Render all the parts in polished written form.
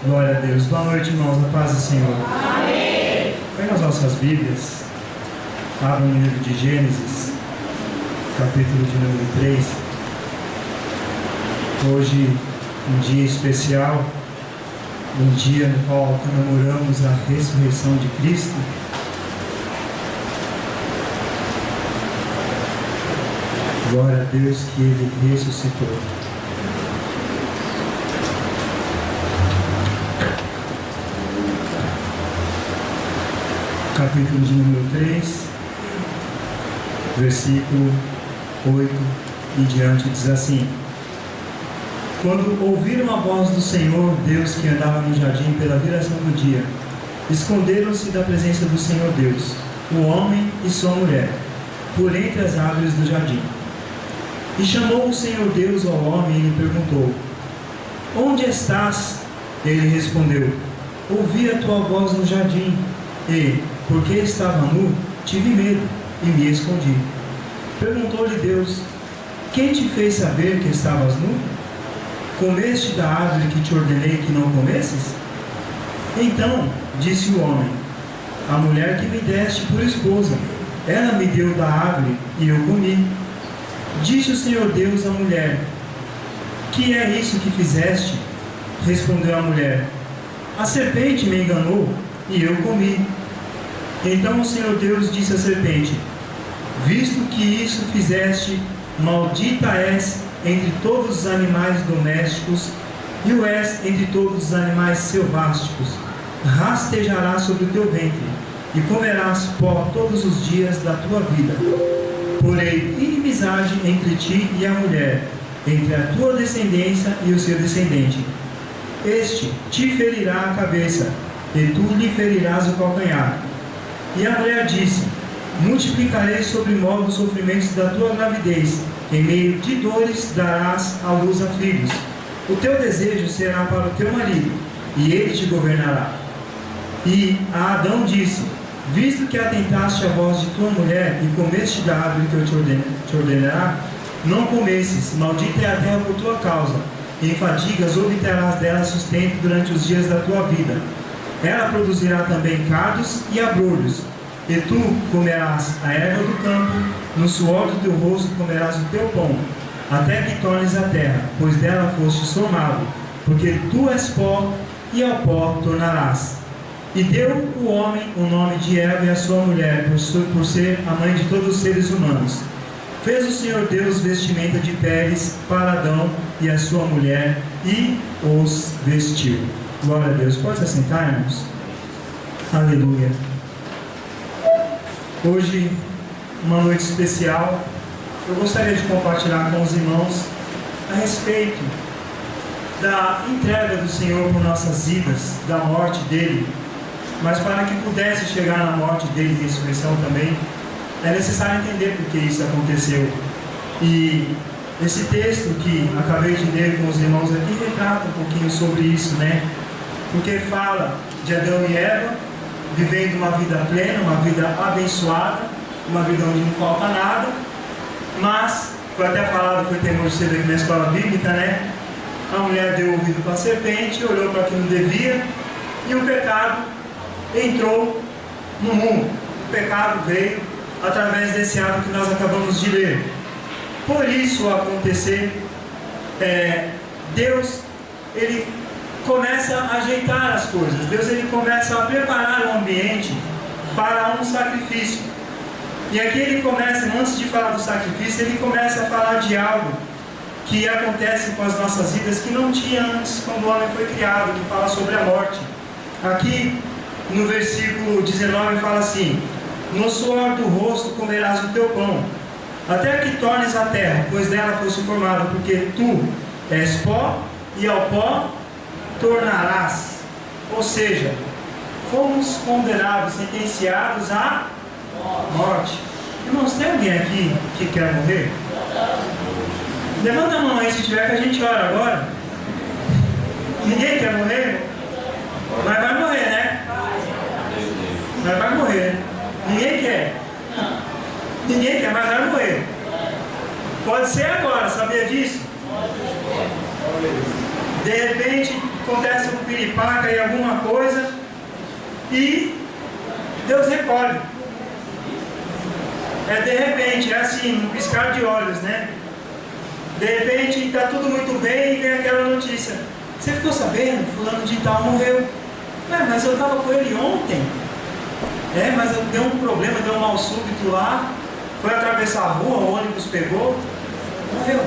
Glória a Deus. Boa noite, irmãos, na paz do Senhor. Amém. Pega as nossas Bíblias, abra no livro de Gênesis, capítulo de número 3. Hoje, um dia especial, um dia no qual comemoramos a ressurreição de Cristo. Glória a Deus que Ele ressuscitou. Capítulo de número 3, versículo 8 em diante, diz assim: Quando ouviram a voz do Senhor Deus que andava no jardim pela viração do dia, esconderam-se da presença do Senhor Deus, o homem e sua mulher, por entre as árvores do jardim. E chamou o Senhor Deus ao homem e lhe perguntou: Onde estás? Ele respondeu: Ouvi a tua voz no jardim, e, porque estava nu, tive medo e me escondi. Perguntou-lhe Deus: Quem te fez saber que estavas nu? Comeste da árvore que te ordenei que não comesses? Então disse o homem: A mulher que me deste por esposa, ela me deu da árvore e eu comi. Disse o Senhor Deus à mulher: Que é isso que fizeste? Respondeu a mulher: A serpente me enganou e eu comi. Então o Senhor Deus disse à serpente: Visto que isso fizeste, maldita és entre todos os animais domésticos e o és entre todos os animais selváticos. Rastejarás sobre o teu ventre e comerás pó todos os dias da tua vida. Porém, inimizade entre ti e a mulher, entre a tua descendência e o seu descendente. Este te ferirá a cabeça, e tu lhe ferirás o calcanhar. E a mulher disse: Multiplicarei sobre modo os sofrimentos da tua gravidez, em meio de dores darás à luz a filhos. O teu desejo será para o teu marido, e ele te governará. E a Adão disse: Visto que atentaste à voz de tua mulher e comeste da árvore que eu te ordenará, não comesses, maldita é a terra por tua causa, e em fadigas obterás dela sustento durante os dias da tua vida. Ela produzirá também cardos e abrolhos, e tu comerás a erva do campo, no suor do teu rosto comerás o teu pão, até que tornes a terra, pois dela fostes formado, porque tu és pó, e ao pó tornarás. E deu o homem o nome de Eva e a sua mulher, por ser a mãe de todos os seres humanos. Fez o Senhor Deus vestimenta de peles para Adão e a sua mulher, e os vestiu. Glória a Deus. Pode se assentar, irmãos? Aleluia. Hoje, uma noite especial, eu gostaria de compartilhar com os irmãos a respeito da entrega do Senhor por nossas vidas, da morte dele. Mas para que pudesse chegar na morte dele e ressurreição também, é necessário entender por que isso aconteceu. E esse texto que acabei de ler com os irmãos aqui retrata um pouquinho sobre isso, né? Porque fala de Adão e Eva vivendo uma vida plena, uma vida abençoada, uma vida onde não falta nada. Mas, foi até falado, foi temor cedo aqui na escola bíblica, né? A mulher deu ouvido para a serpente, olhou para quem não devia, e o pecado entrou no mundo. O pecado veio através desse ato que nós acabamos de ler. Por isso acontecer, Deus, Ele começa a ajeitar as coisas. Deus, Ele começa a preparar o ambiente para um sacrifício. E aqui Ele começa, antes de falar do sacrifício, Ele começa a falar de algo que acontece com as nossas vidas que não tinha antes, quando o homem foi criado, que fala sobre a morte. Aqui no versículo 19 fala assim: No suor do rosto comerás o teu pão, até que tornes a terra, pois dela foste formado, porque tu és pó, e ao pó tornarás. Ou seja, fomos condenados, sentenciados à morte. Irmãos, tem alguém aqui que quer morrer? Levanta a mão aí se tiver, que a gente ora agora. Ninguém quer morrer? Mas vai morrer, né? Mas vai morrer. Ninguém quer. Ninguém quer, mas vai morrer. Pode ser agora, sabia disso? De repente acontece um piripaca e alguma coisa e Deus recolhe. De repente, é assim, um piscar de olhos, né? De repente está tudo muito bem e vem aquela notícia: você ficou sabendo? Fulano de tal morreu. Mas eu estava com ele ontem. Mas deu um problema, deu um mal súbito lá, foi atravessar a rua, o ônibus pegou, morreu.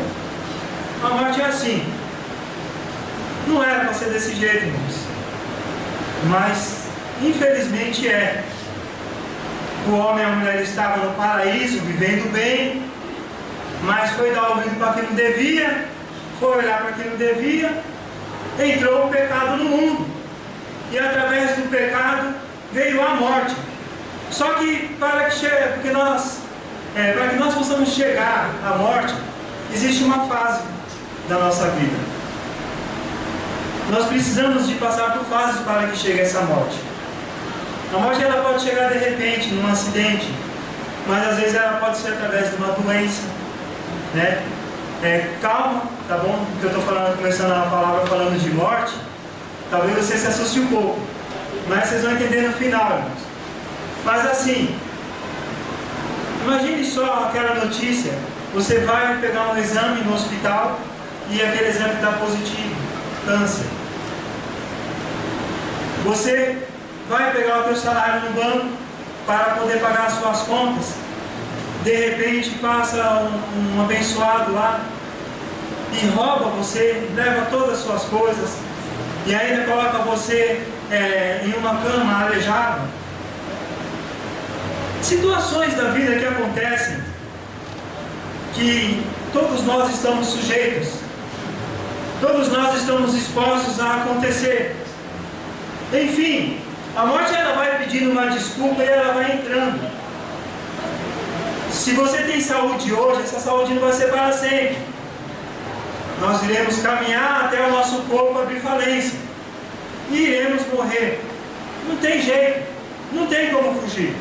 A morte é assim. Não era para ser desse jeito, irmãos, mas infelizmente é. O homem e a mulher estavam no paraíso, vivendo bem, mas foi dar ouvido para quem não devia, foi olhar para quem não devia, entrou o pecado no mundo, e através do pecado veio a morte. Só que para que nós possamos chegar à morte, existe uma fase da nossa vida. Nós precisamos de passar por fases para que chegue essa morte. A morte ela pode chegar de repente, num acidente, mas às vezes ela pode ser através de uma doença, né? Calma, tá bom? Porque eu estou começando a palavra falando de morte, talvez você se assuste um pouco, mas vocês vão entender no final, irmãos. Mas assim, imagine só aquela notícia: você vai pegar um exame no hospital e aquele exame está positivo, câncer. Você vai pegar o teu salário no banco para poder pagar as suas contas. De repente passa um abençoado lá e rouba você, leva todas as suas coisas e ainda coloca você em uma cama aleijada. Situações da vida que acontecem, que todos nós estamos sujeitos, todos nós estamos expostos a acontecer. Enfim, a morte ela vai pedindo uma desculpa e ela vai entrando. Se você tem saúde hoje, essa saúde não vai ser para sempre. Nós iremos caminhar até o nosso corpo abrir falência e iremos morrer. Não tem jeito, não tem como fugir.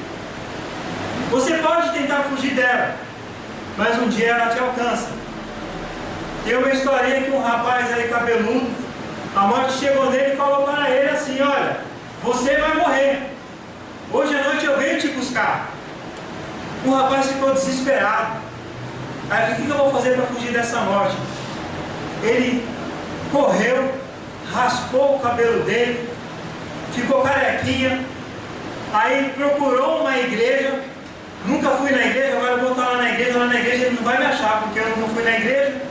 Você pode tentar fugir dela, mas um dia ela te alcança. Tem uma historinha que um rapaz aí cabeludo, a morte chegou nele e falou para ele assim: olha, você vai morrer, hoje à noite eu venho te buscar. O rapaz ficou desesperado. Aí, o que eu vou fazer para fugir dessa morte? Ele correu, raspou o cabelo dele, ficou carequinha, aí procurou uma igreja. Nunca fui na igreja, agora eu vou estar lá na igreja ele não vai me achar, porque eu não fui na igreja.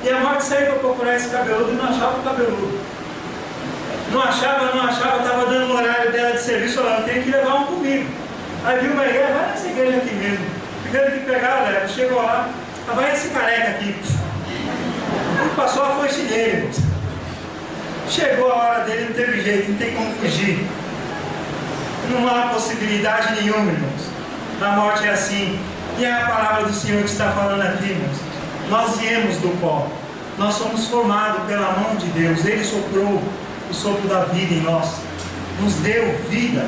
E a morte saiu para procurar esse cabeludo e não achava o cabeludo. Não achava, estava dando o horário dela de serviço, falando: tem que levar um comigo. Aí viu uma igreja: vai nessa igreja aqui mesmo. Primeiro que pegaram, leva. Chegou lá, vai esse careca aqui. E passou a foice dele. Chegou a hora dele, não teve jeito, não tem como fugir. Não há possibilidade nenhuma, irmãos. A morte é assim. E é a palavra do Senhor que está falando aqui, irmãos. Nós viemos do pó. Nós somos formados pela mão de Deus. Ele soprou o sopro da vida em nós, nos deu vida.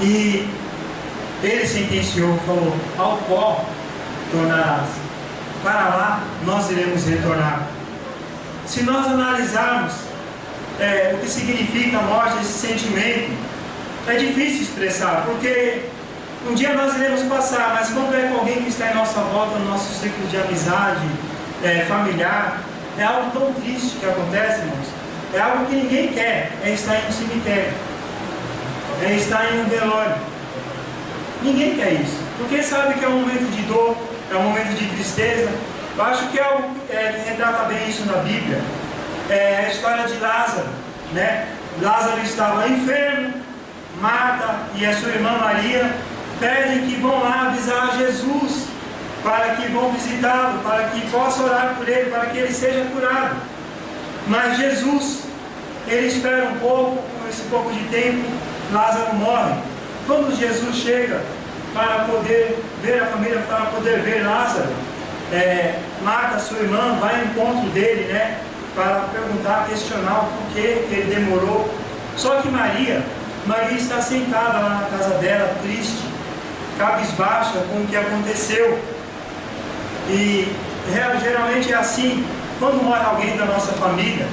E Ele sentenciou, falou: ao pó tornarás, para lá nós iremos retornar. Se nós analisarmos o que significa a morte, esse sentimento, é difícil expressar, porque um dia nós iremos passar, mas quando é com alguém que está em nossa volta, no nosso ciclo de amizade, familiar, é algo tão triste que acontece, irmãos. É algo que ninguém quer, é estar em um cemitério, é estar em um velório. Ninguém quer isso, porque sabe que é um momento de dor, é um momento de tristeza. Eu acho que é algo que retrata bem isso na Bíblia. É a história de Lázaro, né? Lázaro estava enfermo, Marta e a sua irmã Maria pedem que vão lá avisar a Jesus, para que vão visitá-lo, para que possa orar por ele, para que ele seja curado. Mas Jesus, ele espera um pouco, com esse pouco de tempo, Lázaro morre. Quando Jesus chega para poder ver a família, para poder ver Lázaro, Marta, sua irmã, vai ao encontro dele, né, para perguntar, questionar o porquê que ele demorou. Só que Maria está sentada lá na casa dela, triste, cabisbaixa com o que aconteceu. E geralmente é assim, quando morre alguém da nossa família,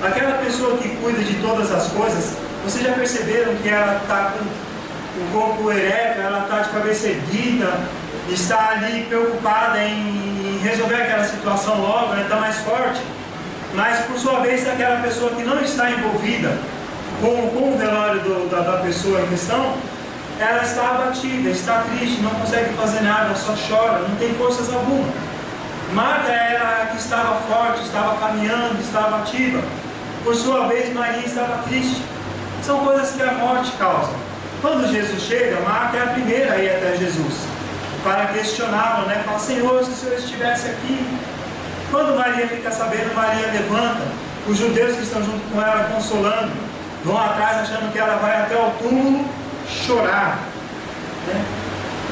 aquela pessoa que cuida de todas as coisas, vocês já perceberam que ela está com o corpo ereto, ela está de cabeça erguida, está ali preocupada em resolver aquela situação logo, ela está mais forte. Mas por sua vez, aquela pessoa que não está envolvida com o velório da pessoa em questão, ela está abatida, está triste, não consegue fazer nada, só chora, não tem forças alguma. Marta era a que estava forte, estava caminhando, estava ativa. Por sua vez, Maria estava triste. São coisas que a morte causa. Quando Jesus chega, Marta é a primeira a ir até Jesus para questioná-lo, né? Fala: Senhor, se o Senhor estivesse aqui. Quando Maria fica sabendo, Maria levanta. Os judeus que estão junto com ela, consolando, vão atrás achando que ela vai até o túmulo chorar, né?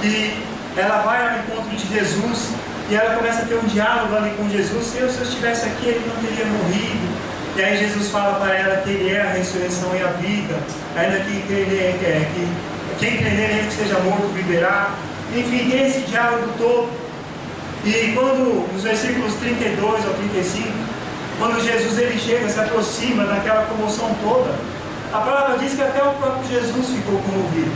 E ela vai ao encontro de Jesus e ela começa a ter um diálogo ali com Jesus. Se eu estivesse aqui, ele não teria morrido. E aí Jesus fala para ela que ele é a ressurreição e a vida, ainda que quem crê nele, que seja morto, viverá. Enfim, tem esse diálogo todo. E quando, nos versículos 32 ao 35, quando Jesus ele chega, se aproxima daquela comoção toda, a palavra diz que até o próprio Jesus ficou comovido.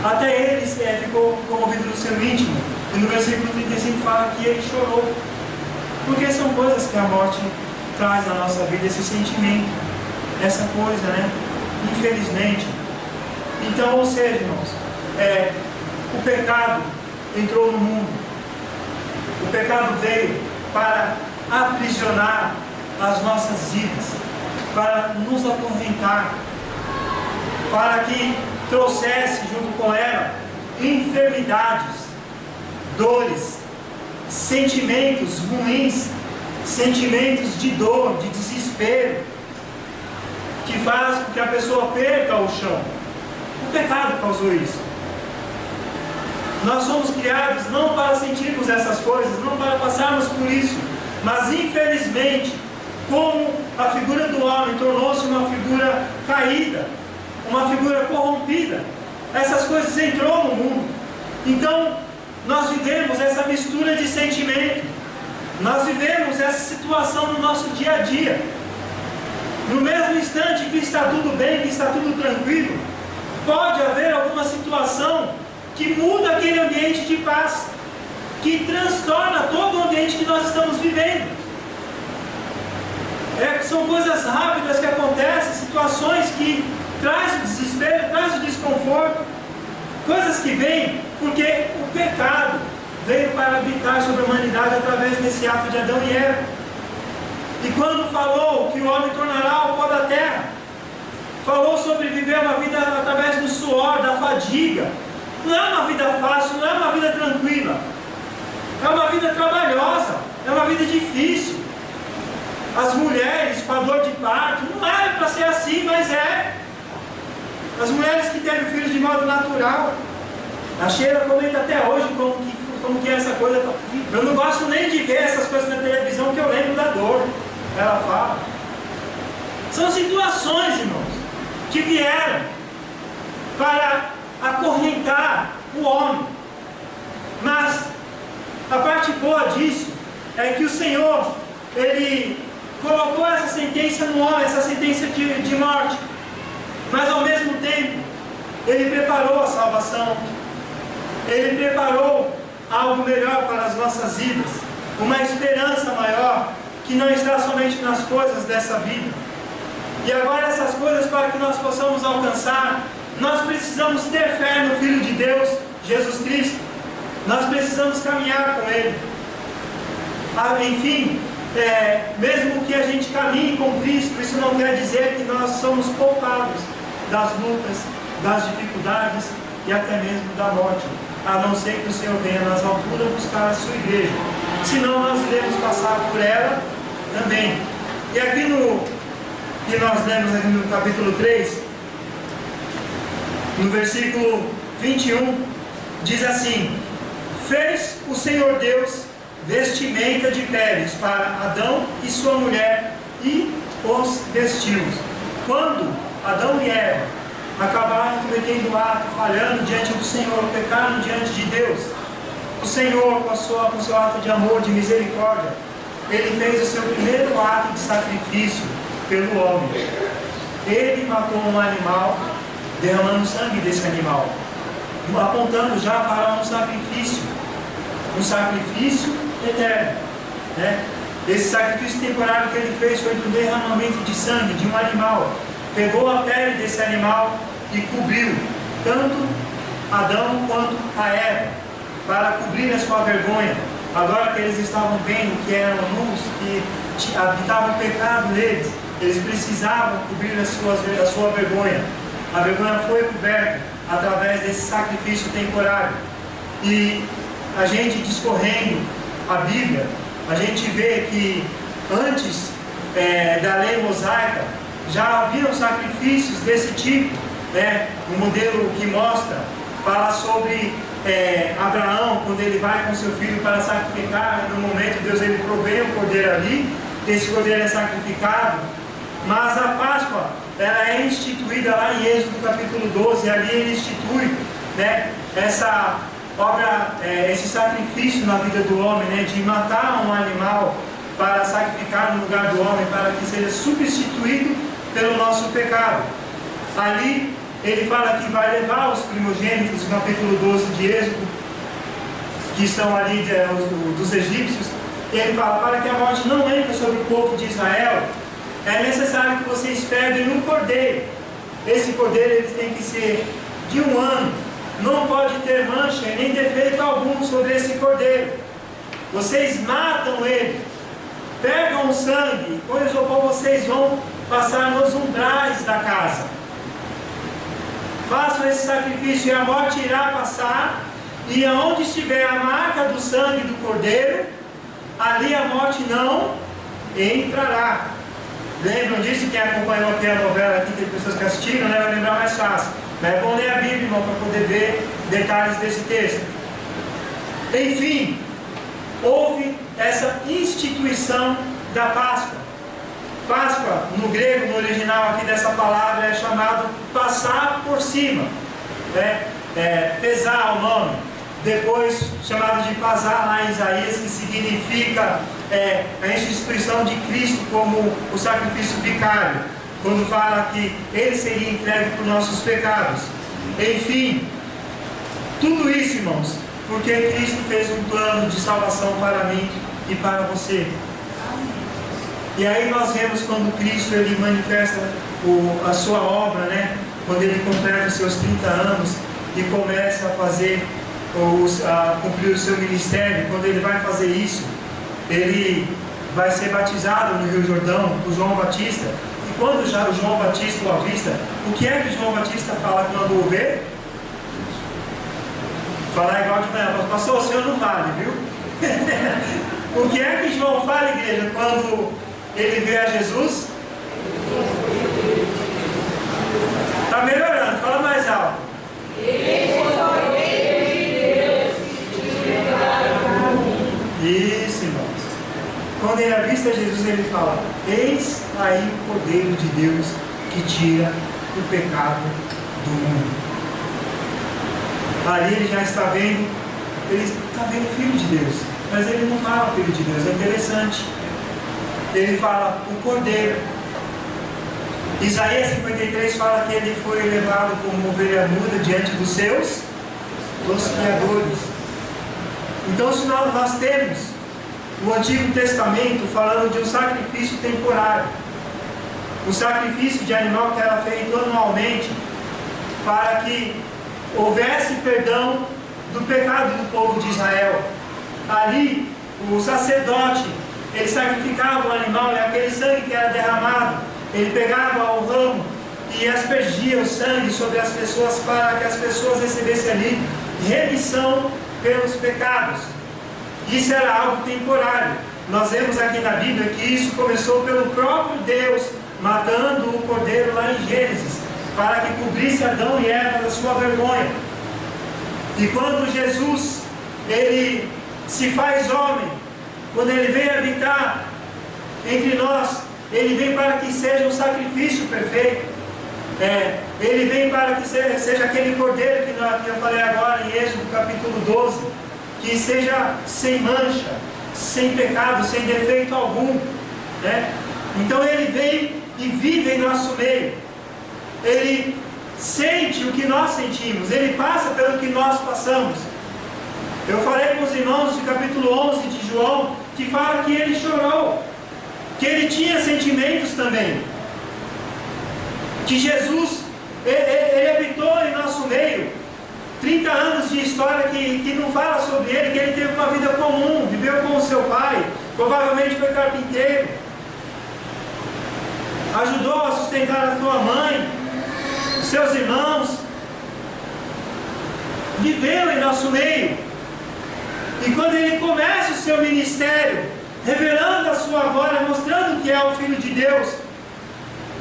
Até ele ficou comovido no seu íntimo. E no versículo 35 fala que ele chorou. Porque são coisas que a morte traz na nossa vida, esse sentimento, essa coisa, né? Infelizmente. Então, ou seja, irmãos, o pecado entrou no mundo. O pecado veio para aprisionar as nossas vidas, para nos acorrentar, para que trouxesse junto com ela enfermidades, dores, sentimentos ruins, sentimentos de dor, de desespero, que faz com que a pessoa perca o chão. O pecado causou isso. Nós somos criados não para sentirmos essas coisas, não para passarmos por isso, mas infelizmente, como a figura do homem tornou-se uma figura caída, uma figura corrompida, essas coisas entrou no mundo. Então, nós vivemos essa mistura de sentimento, nós vivemos essa situação no nosso dia a dia. No mesmo instante que está tudo bem, que está tudo tranquilo, pode haver alguma situação que muda aquele ambiente de paz, que transtorna todo o ambiente que nós estamos vivendo. São coisas rápidas que acontecem, situações que trazem o desespero, trazem o desconforto, coisas que vêm porque o pecado veio para habitar sobre a humanidade através desse ato de Adão e Eva. E quando falou que o homem tornará o pó da terra, falou sobre viver uma vida através do suor, da fadiga. Não é uma vida fácil, não é uma vida tranquila, é uma vida trabalhosa, é uma vida difícil. As mulheres com a dor de parto, não era para ser assim, mas é. As mulheres que têm filhos de modo natural, a Sheila comenta até hoje como que é essa coisa. Eu não gosto nem de ver essas coisas na televisão, que eu lembro da dor. Ela fala. São situações, irmãos, que vieram para acorrentar o homem. Mas a parte boa disso é que o Senhor, Ele colocou essa sentença no homem, essa sentença de morte. Mas ao mesmo tempo, Ele preparou a salvação. Ele preparou algo melhor para as nossas vidas, uma esperança maior, que não está somente nas coisas dessa vida. E agora essas coisas, para que nós possamos alcançar, nós precisamos ter fé no Filho de Deus, Jesus Cristo. Nós precisamos caminhar com Ele. Enfim, mesmo que a gente caminhe com Cristo, isso não quer dizer que nós somos poupados das lutas, das dificuldades e até mesmo da morte, a não ser que o Senhor venha nas alturas buscar a sua igreja. Senão nós iremos passar por ela também. E aqui que nós lemos aqui no capítulo 3, no versículo 21, diz assim: fez o Senhor Deus vestimenta de peles para Adão e sua mulher, e os vestiu. Quando Adão e Eva acabaram cometendo o ato, falhando diante do Senhor, pecaram diante de Deus, o Senhor, com o seu ato de amor, de misericórdia, ele fez o seu primeiro ato de sacrifício pelo homem. Ele matou um animal, derramando o sangue desse animal, apontando já para um sacrifício eterno, né? Esse sacrifício temporário que ele fez foi do derramamento de sangue de um animal. Pegou a pele desse animal e cobriu tanto Adão quanto a Eva, para cobrir a sua vergonha. Agora que eles estavam vendo que eram nus, que habitava o pecado neles, eles precisavam cobrir a sua vergonha. A vergonha foi coberta através desse sacrifício temporário. E a gente discorrendo a Bíblia, a gente vê que antes da lei mosaica já haviam sacrifícios desse tipo, né? Um modelo que fala sobre Abraão, quando ele vai com seu filho para sacrificar. No momento Deus ele provê o cordeiro ali, esse cordeiro é sacrificado. Mas a Páscoa, ela é instituída lá em Êxodo capítulo 12, ali ele institui, né, essa obra, esse sacrifício na vida do homem, né, de matar um animal para sacrificar no lugar do homem, para que seja substituído pelo nosso pecado. Ali ele fala que vai levar os primogênitos, no capítulo 12 de Êxodo, que estão ali dos egípcios, e ele fala, para que a morte não entre sobre o povo de Israel, é necessário que vocês peguem um cordeiro. Esse cordeiro ele tem que ser de 1 ano, não pode ter mancha nem defeito algum sobre esse cordeiro. Vocês matam ele, pegam o sangue, com o qual vocês vão passar nos umbrais da casa. Façam esse sacrifício e a morte irá passar, e aonde estiver a marca do sangue do cordeiro, ali a morte não entrará. Lembram disso? Quem acompanhou aqui a novela, aqui tem pessoas que assistiram, né? Vai lembrar mais fácil. Mas é bom ler a Bíblia, irmão, para poder ver detalhes desse texto. Enfim, houve essa instituição da Páscoa. Páscoa, no grego, no original aqui dessa palavra, é chamado passar por cima, né? Pesar o nome, depois chamado de pasar lá em Isaías, que significa a instituição de Cristo como o sacrifício vicário, quando fala que ele seria entregue por nossos pecados. Enfim, tudo isso, irmãos, porque Cristo fez um plano de salvação para mim e para você. E aí nós vemos quando Cristo ele manifesta a sua obra, né? Quando ele completa os seus 30 anos e começa a fazer, a cumprir o seu ministério. Quando ele vai fazer isso, ele vai ser batizado no Rio Jordão por João Batista. E quando já o João Batista o avista, o que é que João Batista fala quando o vê? Falar igual de manhã, pastor, o senhor não vale, viu? O que é que João fala, igreja, quando ele vê a Jesus? Está melhorando, fala mais alto. Isso, irmãos. Quando ele avista Jesus, ele fala: eis aí o Cordeiro de Deus que tira o pecado do mundo. Ali ele já está vendo, ele está vendo o Filho de Deus, mas ele não fala Filho de Deus, é interessante. Ele fala o Cordeiro. Isaías 53 fala que ele foi levado como ovelha muda diante dos seus criadores. Então, se nós temos o Antigo Testamento falando de um sacrifício temporário, o sacrifício de animal que era feito anualmente para que houvesse perdão do pecado do povo de Israel. Ali, o sacerdote, ele sacrificava o animal e aquele sangue que era derramado, ele pegava o ramo e aspergia o sangue sobre as pessoas para que as pessoas recebessem ali remissão pelos pecados. Isso era algo temporário. Nós vemos aqui na Bíblia que isso começou pelo próprio Deus matando o cordeiro lá em Gênesis, para que cobrisse Adão e Eva da sua vergonha. E quando Jesus ele se faz homem, quando ele vem habitar entre nós, ele vem para que seja um sacrifício perfeito. Ele vem para que seja aquele cordeiro que eu falei agora em Êxodo capítulo 12, que seja sem mancha, sem pecado, sem defeito algum, né? Então ele vem e vive em nosso meio. Ele sente o que nós sentimos, ele passa pelo que nós passamos. Eu falei com os irmãos de capítulo 11 de João, que fala que ele chorou, que ele tinha sentimentos também, que Jesus, ele habitou em nosso meio. 30 anos de história que não fala sobre ele, que ele teve uma vida comum, viveu com o seu pai, provavelmente foi carpinteiro, ajudou a sustentar a sua mãe, os seus irmãos, viveu em nosso meio. E quando ele começa o seu ministério, revelando a sua glória, mostrando que é o Filho de Deus,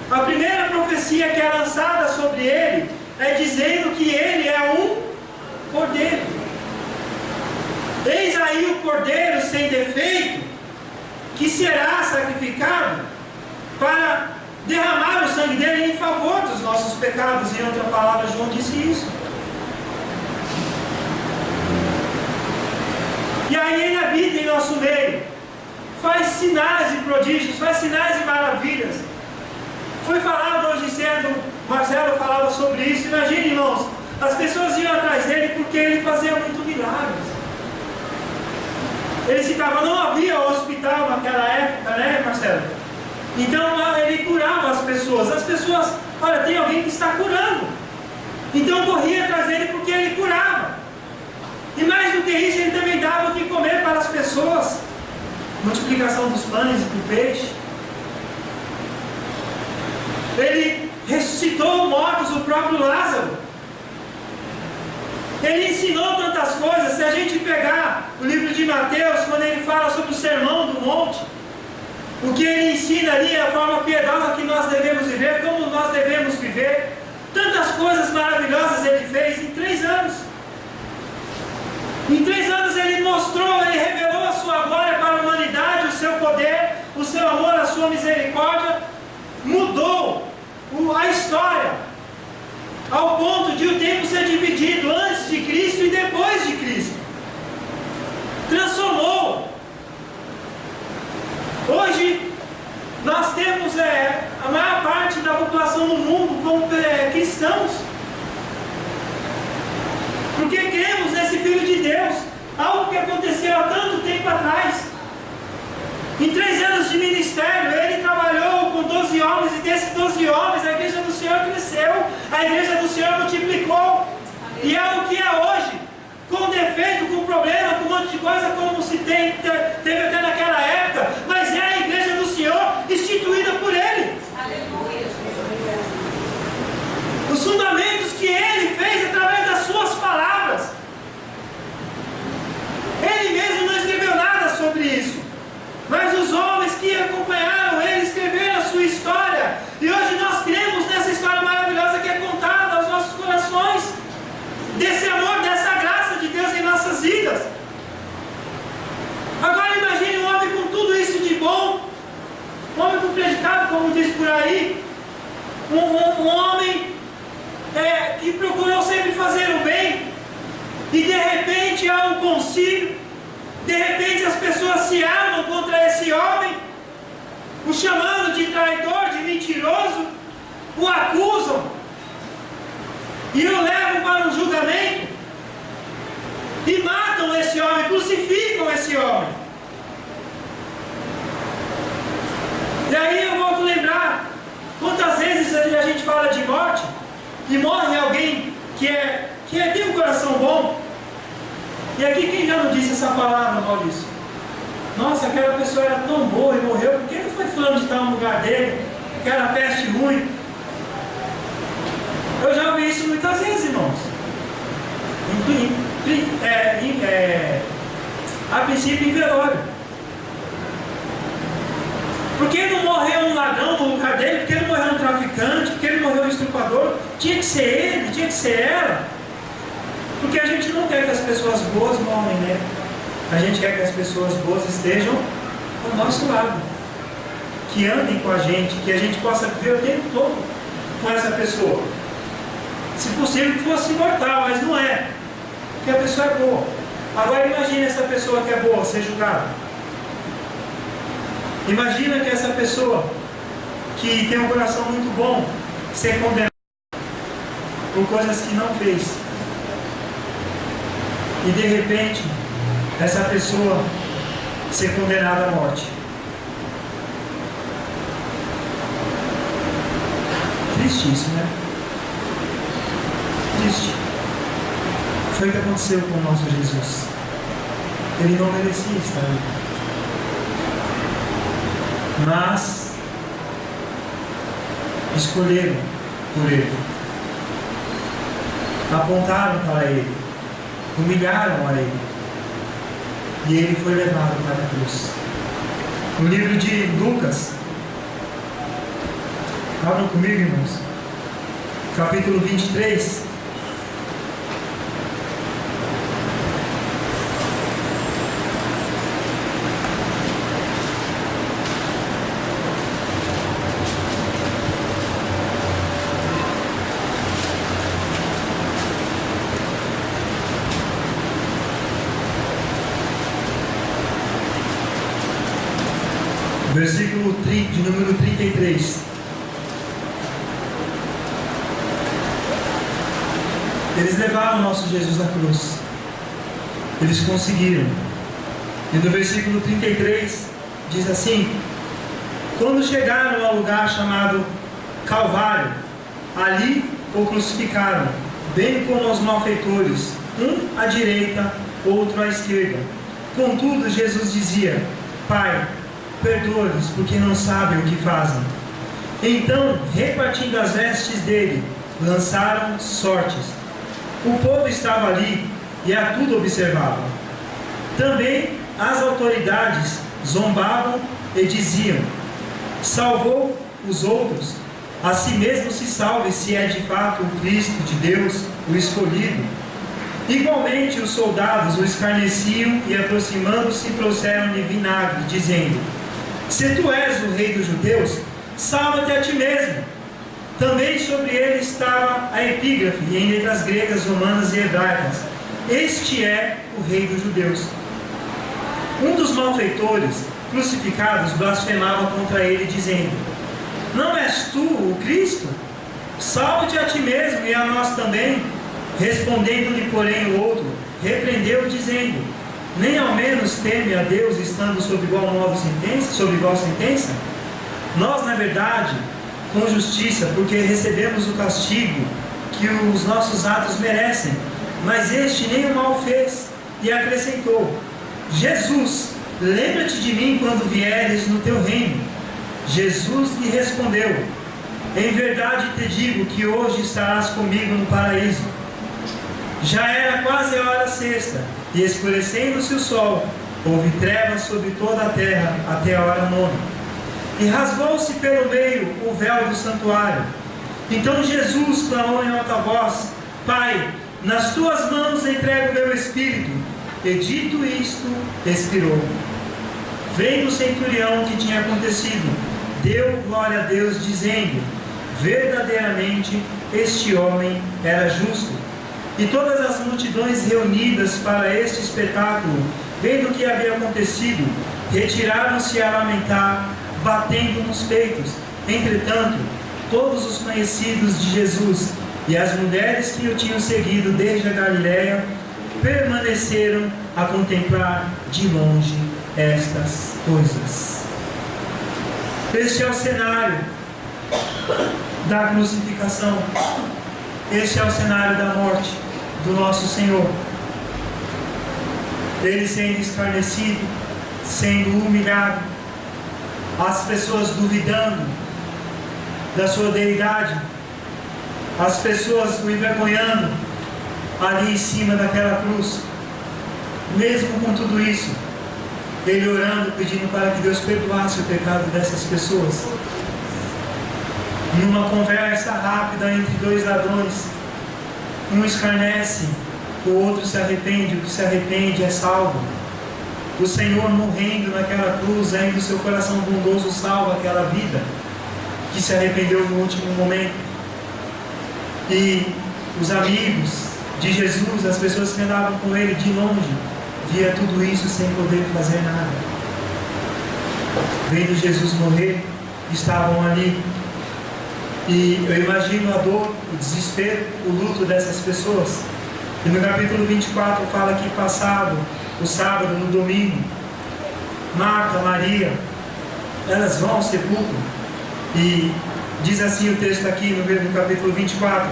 a primeira profecia que é lançada sobre ele é dizendo que ele é um cordeiro. Eis aí o cordeiro sem defeito, que será sacrificado para derramar o sangue dele em favor dos nossos pecados. Em outra palavra, João disse isso. E aí ele habita em nosso meio, faz sinais e prodígios, faz sinais e maravilhas. Foi falado hoje cedo, Marcelo falava sobre isso. Imagine, irmãos, as pessoas iam atrás dele porque ele fazia muito milagres. Ele citava, não havia hospital naquela época, né, Marcelo? Então ele curava as pessoas. As pessoas, olha, tem alguém que está curando. Então corria atrás dele porque ele curava. E mais do que isso, ele também dava o que comer para as pessoas. Multiplicação dos pães e do peixe. Ele ressuscitou mortos, o próprio Lázaro. Ele ensinou tantas coisas. Se a gente pegar o livro de Mateus, quando ele fala sobre o sermão do monte, o que ele ensina ali é a forma piedosa que nós devemos viver, como nós devemos viver. Tantas coisas maravilhosas ele fez em 3 anos. Em 3 anos ele mostrou, ele revelou a sua glória para a humanidade, o seu poder, o seu amor, a sua misericórdia. Mudou a história, ao ponto de o tempo ser dividido antes de Cristo e depois de Cristo. Transformou. Hoje nós temos a maior parte da população do mundo como cristãos, porque cremos nesse Filho de Deus, algo que aconteceu há tanto tempo atrás. Em 3 anos de ministério, ele trabalhou com 12 homens, e desses 12 homens, a igreja do Senhor cresceu, a igreja do Senhor multiplicou, e é o que é hoje, com defeito, com problema, com um monte de coisa, como se teve até naquela época, mas é a igreja do Senhor instituída por ele. Aleluia. Os fundamentos que ele fez através das suas palavras. Ele mesmo não escreveu nada sobre isso, mas os homens que acompanharam ele escreveram a sua história, e hoje nós cremos nessa história maravilhosa que é contada aos nossos corações, desse amor, dessa graça de Deus em nossas vidas. Agora imagine um homem com tudo isso de bom, um homem com predicado, como diz por aí, um homem que procurou sempre fazer o bem, e de repente há um concílio, de repente as pessoas se armam contra esse homem, o chamando de traidor, de mentiroso, o acusam e o levam para um julgamento e matam esse homem, crucificam esse homem. E aí eu volto a lembrar quantas vezes a gente fala de morte e morre alguém que tem um coração bom. E aqui quem já não disse essa palavra, Maurício? Nossa, aquela pessoa era tão boa e morreu, por que não foi fulano de estar no lugar dele? Que era peste ruim. Eu já ouvi isso muitas vezes, irmãos. A princípio em velório. Por que não morreu um ladrão no lugar dele? Por que não morreu um traficante? Por que não morreu um estuprador? Tinha que ser ele, tinha que ser ela. Porque a gente não quer que as pessoas boas morrem, né? A gente quer que as pessoas boas estejam ao nosso lado, que andem com a gente, que a gente possa viver o tempo todo com essa pessoa. Se possível que fosse imortal, mas não é, porque a pessoa é boa. Agora imagine essa pessoa que é boa ser julgada. Imagina que essa pessoa que tem um coração muito bom ser condenada por coisas que não fez. E de repente, essa pessoa ser condenada à morte. Triste isso, né? Triste. Foi o que aconteceu com o nosso Jesus. Ele não merecia estar ali. Mas escolheram por ele. Apontaram para ele. Humilharam a ele. E ele foi levado para a cruz. No livro de Lucas, abram comigo, irmãos, capítulo 23. Versículo de número 33. Eles levaram o nosso Jesus à cruz. Eles conseguiram. E no versículo 33 diz assim: quando chegaram ao lugar chamado Calvário, ali o crucificaram, bem como os malfeitores, um à direita, outro à esquerda. Contudo, Jesus dizia: Pai, perdoa-lhes, porque não sabem o que fazem. Então, repartindo as vestes dele, lançaram sortes. O povo estava ali e a tudo observava. Também as autoridades zombavam e diziam: salvou os outros, a si mesmo se salve, se é de fato o Cristo de Deus, o escolhido. Igualmente os soldados o escarneciam e, aproximando-se, trouxeram-lhe vinagre, dizendo: se tu és o rei dos judeus, salva-te a ti mesmo. Também sobre ele estava a epígrafe, em letras gregas, romanas e hebraicas: este é o rei dos judeus. Um dos malfeitores crucificados blasfemava contra ele, dizendo: não és tu o Cristo? Salva-te a ti mesmo e a nós também. Respondendo-lhe, porém, o outro repreendeu, dizendo: nem ao menos teme a Deus, estando sob igual modo sentença, sob igual sentença? Nós, na verdade, com justiça, porque recebemos o castigo que os nossos atos merecem, mas este nem o mal fez. E acrescentou: Jesus, lembra-te de mim quando vieres no teu reino. Jesus lhe respondeu: em verdade te digo que hoje estarás comigo no paraíso. Já era quase a hora sexta, e escurecendo-se o sol, houve trevas sobre toda a terra até a hora nona. E rasgou-se pelo meio o véu do santuário. Então Jesus clamou em alta voz: Pai, nas tuas mãos entrego o meu espírito. E dito isto, expirou. Vendo o centurião o que tinha acontecido, deu glória a Deus, dizendo: verdadeiramente este homem era justo. E todas as multidões reunidas para este espetáculo, vendo o que havia acontecido, retiraram-se a lamentar, batendo nos peitos. Entretanto, todos os conhecidos de Jesus e as mulheres que o tinham seguido desde a Galiléia permaneceram a contemplar de longe estas coisas. Este é o cenário da crucificação. Este é o cenário da morte do nosso Senhor. Ele sendo escarnecido, sendo humilhado, as pessoas duvidando da sua deidade, as pessoas o envergonhando ali em cima daquela cruz. Mesmo com tudo isso, ele orando, pedindo para que Deus perdoasse o pecado dessas pessoas. Numa conversa rápida entre dois ladrões, um escarnece, o outro se arrepende, o que se arrepende é salvo. O Senhor morrendo naquela cruz, ainda o seu coração bondoso salva aquela vida que se arrependeu no último momento. E os amigos de Jesus, as pessoas que andavam com ele de longe, via tudo isso sem poder fazer nada. vendo Jesus morrer, estavam ali. E eu imagino a dor, o desespero, o luto dessas pessoas. E no capítulo 24 fala que passado o sábado, no domingo, Marta, Maria, elas vão ao sepulcro. E diz assim o texto aqui no capítulo 24: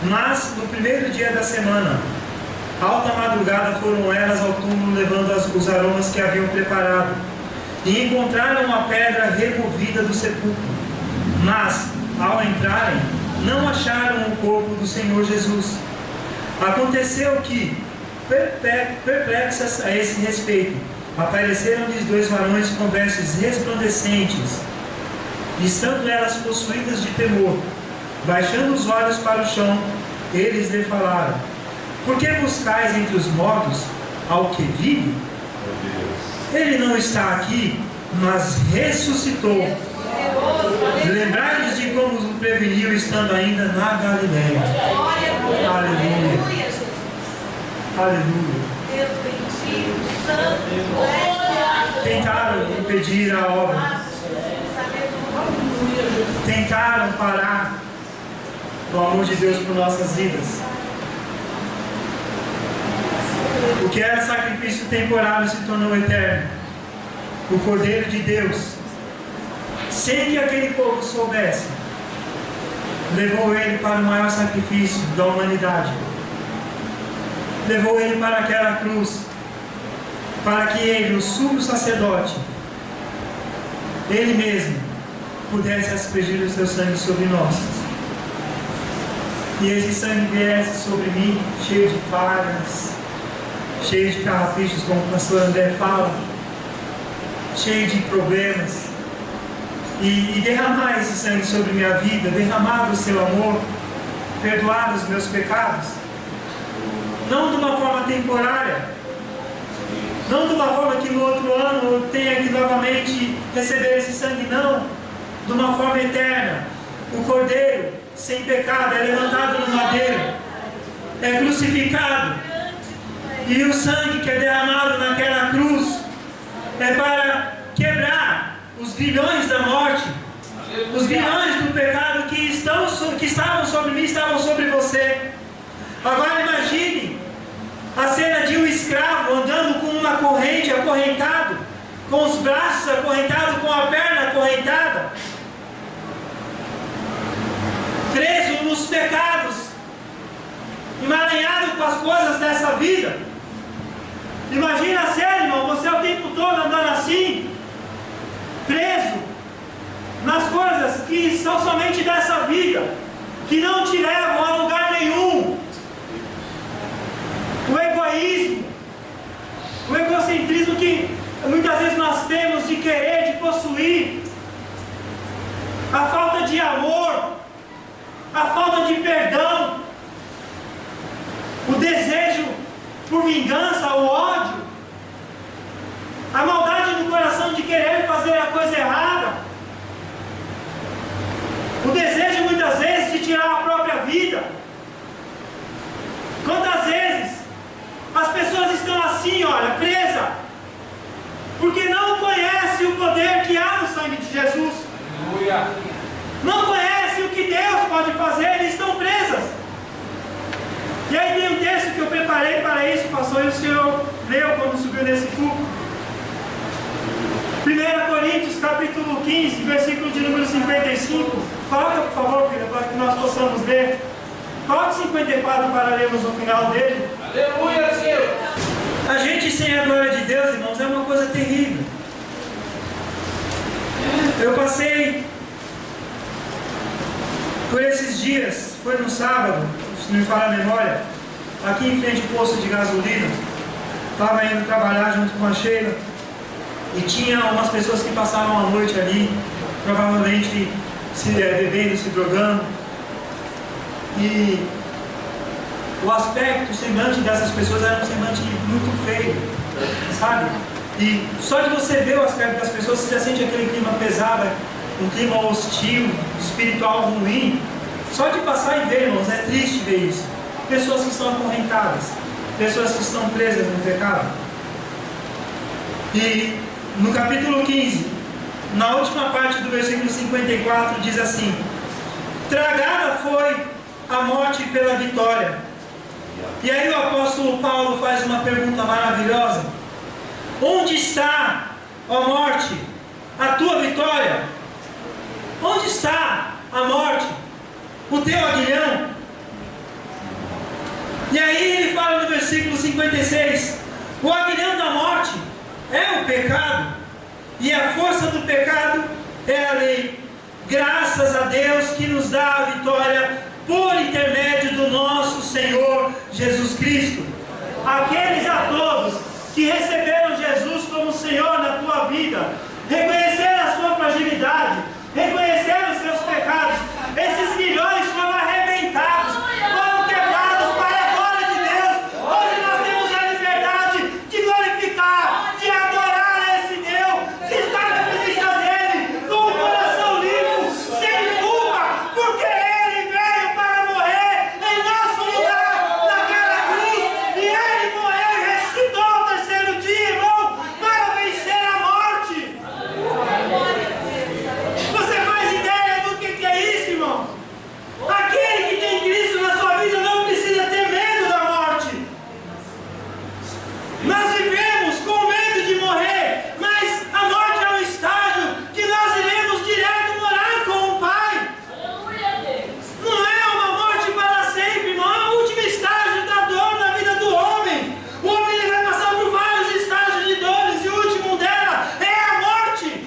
mas no primeiro dia da semana, alta madrugada, foram elas ao túmulo levando os aromas que haviam preparado, e encontraram a pedra removida do sepulcro. Mas, ao entrarem, não acharam o corpo do Senhor Jesus. Aconteceu que, perplexas a esse respeito, apareceram-lhes 2 varões com vestes resplandecentes. E estando elas possuídas de temor, baixando os olhos para o chão, eles lhe falaram: por que buscais entre os mortos ao que vive? Ele não está aqui, mas ressuscitou. Lembrai-vos de como o preveniu estando ainda na Galileia. Aleluia. Aleluia. Deus bendito, santo, tentaram impedir a obra, tentaram parar o amor de Deus por nossas vidas. O que era sacrifício temporário se tornou eterno. O Cordeiro de Deus, sem que aquele povo soubesse, levou ele para o maior sacrifício da humanidade. Levou ele para aquela cruz, para que ele, o sumo sacerdote, ele mesmo, pudesse aspergir o seu sangue sobre nós. E esse sangue viesse sobre mim, cheio de falhas, cheio de carrapichos, como o pastor André fala, cheio de problemas, e derramar esse sangue sobre minha vida, derramar o seu amor, perdoar os meus pecados, não de uma forma temporária, não de uma forma que no outro ano eu tenha que novamente receber esse sangue, não, de uma forma eterna. O Cordeiro sem pecado é levantado no madeiro, é crucificado, e o sangue que é derramado naquela cruz é para quebrar os grilhões da morte, os grilhões do pecado que estavam sobre mim, estavam sobre você. Agora imagine a cena de um escravo andando com uma corrente, acorrentado, com os braços acorrentados, com a perna acorrentada, preso nos pecados, emaranhado com as coisas dessa vida. Imagina a cena, irmão, você o tempo todo andando assim, preso nas coisas que são somente dessa vida, que não te levam a lugar nenhum. O egoísmo, o egocentrismo que muitas vezes nós temos de querer, de possuir, a falta de amor, a falta de perdão, o desejo por vingança, o ódio, a maldade no coração de querer fazer a coisa errada, o desejo muitas vezes de tirar a própria vida. Quantas vezes as pessoas estão assim, olha, presas, porque não conhecem o poder que há no sangue de Jesus. Aleluia. Não conhecem o que Deus pode fazer, e estão presas. E aí tem um texto que eu preparei para isso, pastor, e o senhor leu quando subiu nesse culto. 1 Coríntios capítulo 15, versículo de número 55. Coloca, por favor, filha, para que nós possamos ler. Coloque 54 para lermos o final dele. Aleluia, Senhor! A gente sem a glória de Deus, irmãos, é uma coisa terrível. Eu passei por esses dias, foi no sábado, se não me falha a memória, aqui em frente ao posto de gasolina. Estava indo trabalhar junto com a Sheila, e tinha umas pessoas que passavam a noite ali, provavelmente bebendo, se drogando. E o aspecto, o semblante dessas pessoas era um semblante muito feio, sabe? E só de você ver o aspecto das pessoas, você já sente aquele clima pesado, um clima hostil, espiritual ruim. Só de passar e ver, irmãos, é triste ver isso. Pessoas que estão acorrentadas, pessoas que estão presas no pecado. E no capítulo 15, na última parte do versículo 54, diz assim: tragada foi a morte pela vitória. E aí o apóstolo Paulo faz uma pergunta maravilhosa: onde está, ó morte, a tua vitória? Onde está a morte, o teu aguilhão? E aí ele fala no versículo 56: o aguilhão da morte é o pecado, e a força do pecado é a lei. Graças a Deus que nos dá a vitória por intermédio do nosso Senhor Jesus Cristo. Aqueles a todos que receberam Jesus como Senhor na tua vida, reconheceram a sua fragilidade, reconheceram os seus pecados, esses milhões foram arrebentados, foram quebrados para a glória de Deus. Hoje nós temos a liberdade de glorificar, de adorar esse Deus, de estar na presença dele, com o coração limpo, sem culpa, porque ele veio para morrer em nosso lugar, naquela cruz, e ele morreu e ressuscitou ao terceiro dia, irmão, para vencer a morte. Você faz ideia do que é isso, irmão? Aquele que tem Cristo na sua vida não precisa ter medo da morte. Nós vivemos com medo de morrer, mas a morte é um estágio que nós iremos direto morar com o Pai. Não é uma morte para sempre, irmão. É o último estágio da dor na vida do homem. O homem ele vai passar por vários estágios de dores e o último dela é a morte.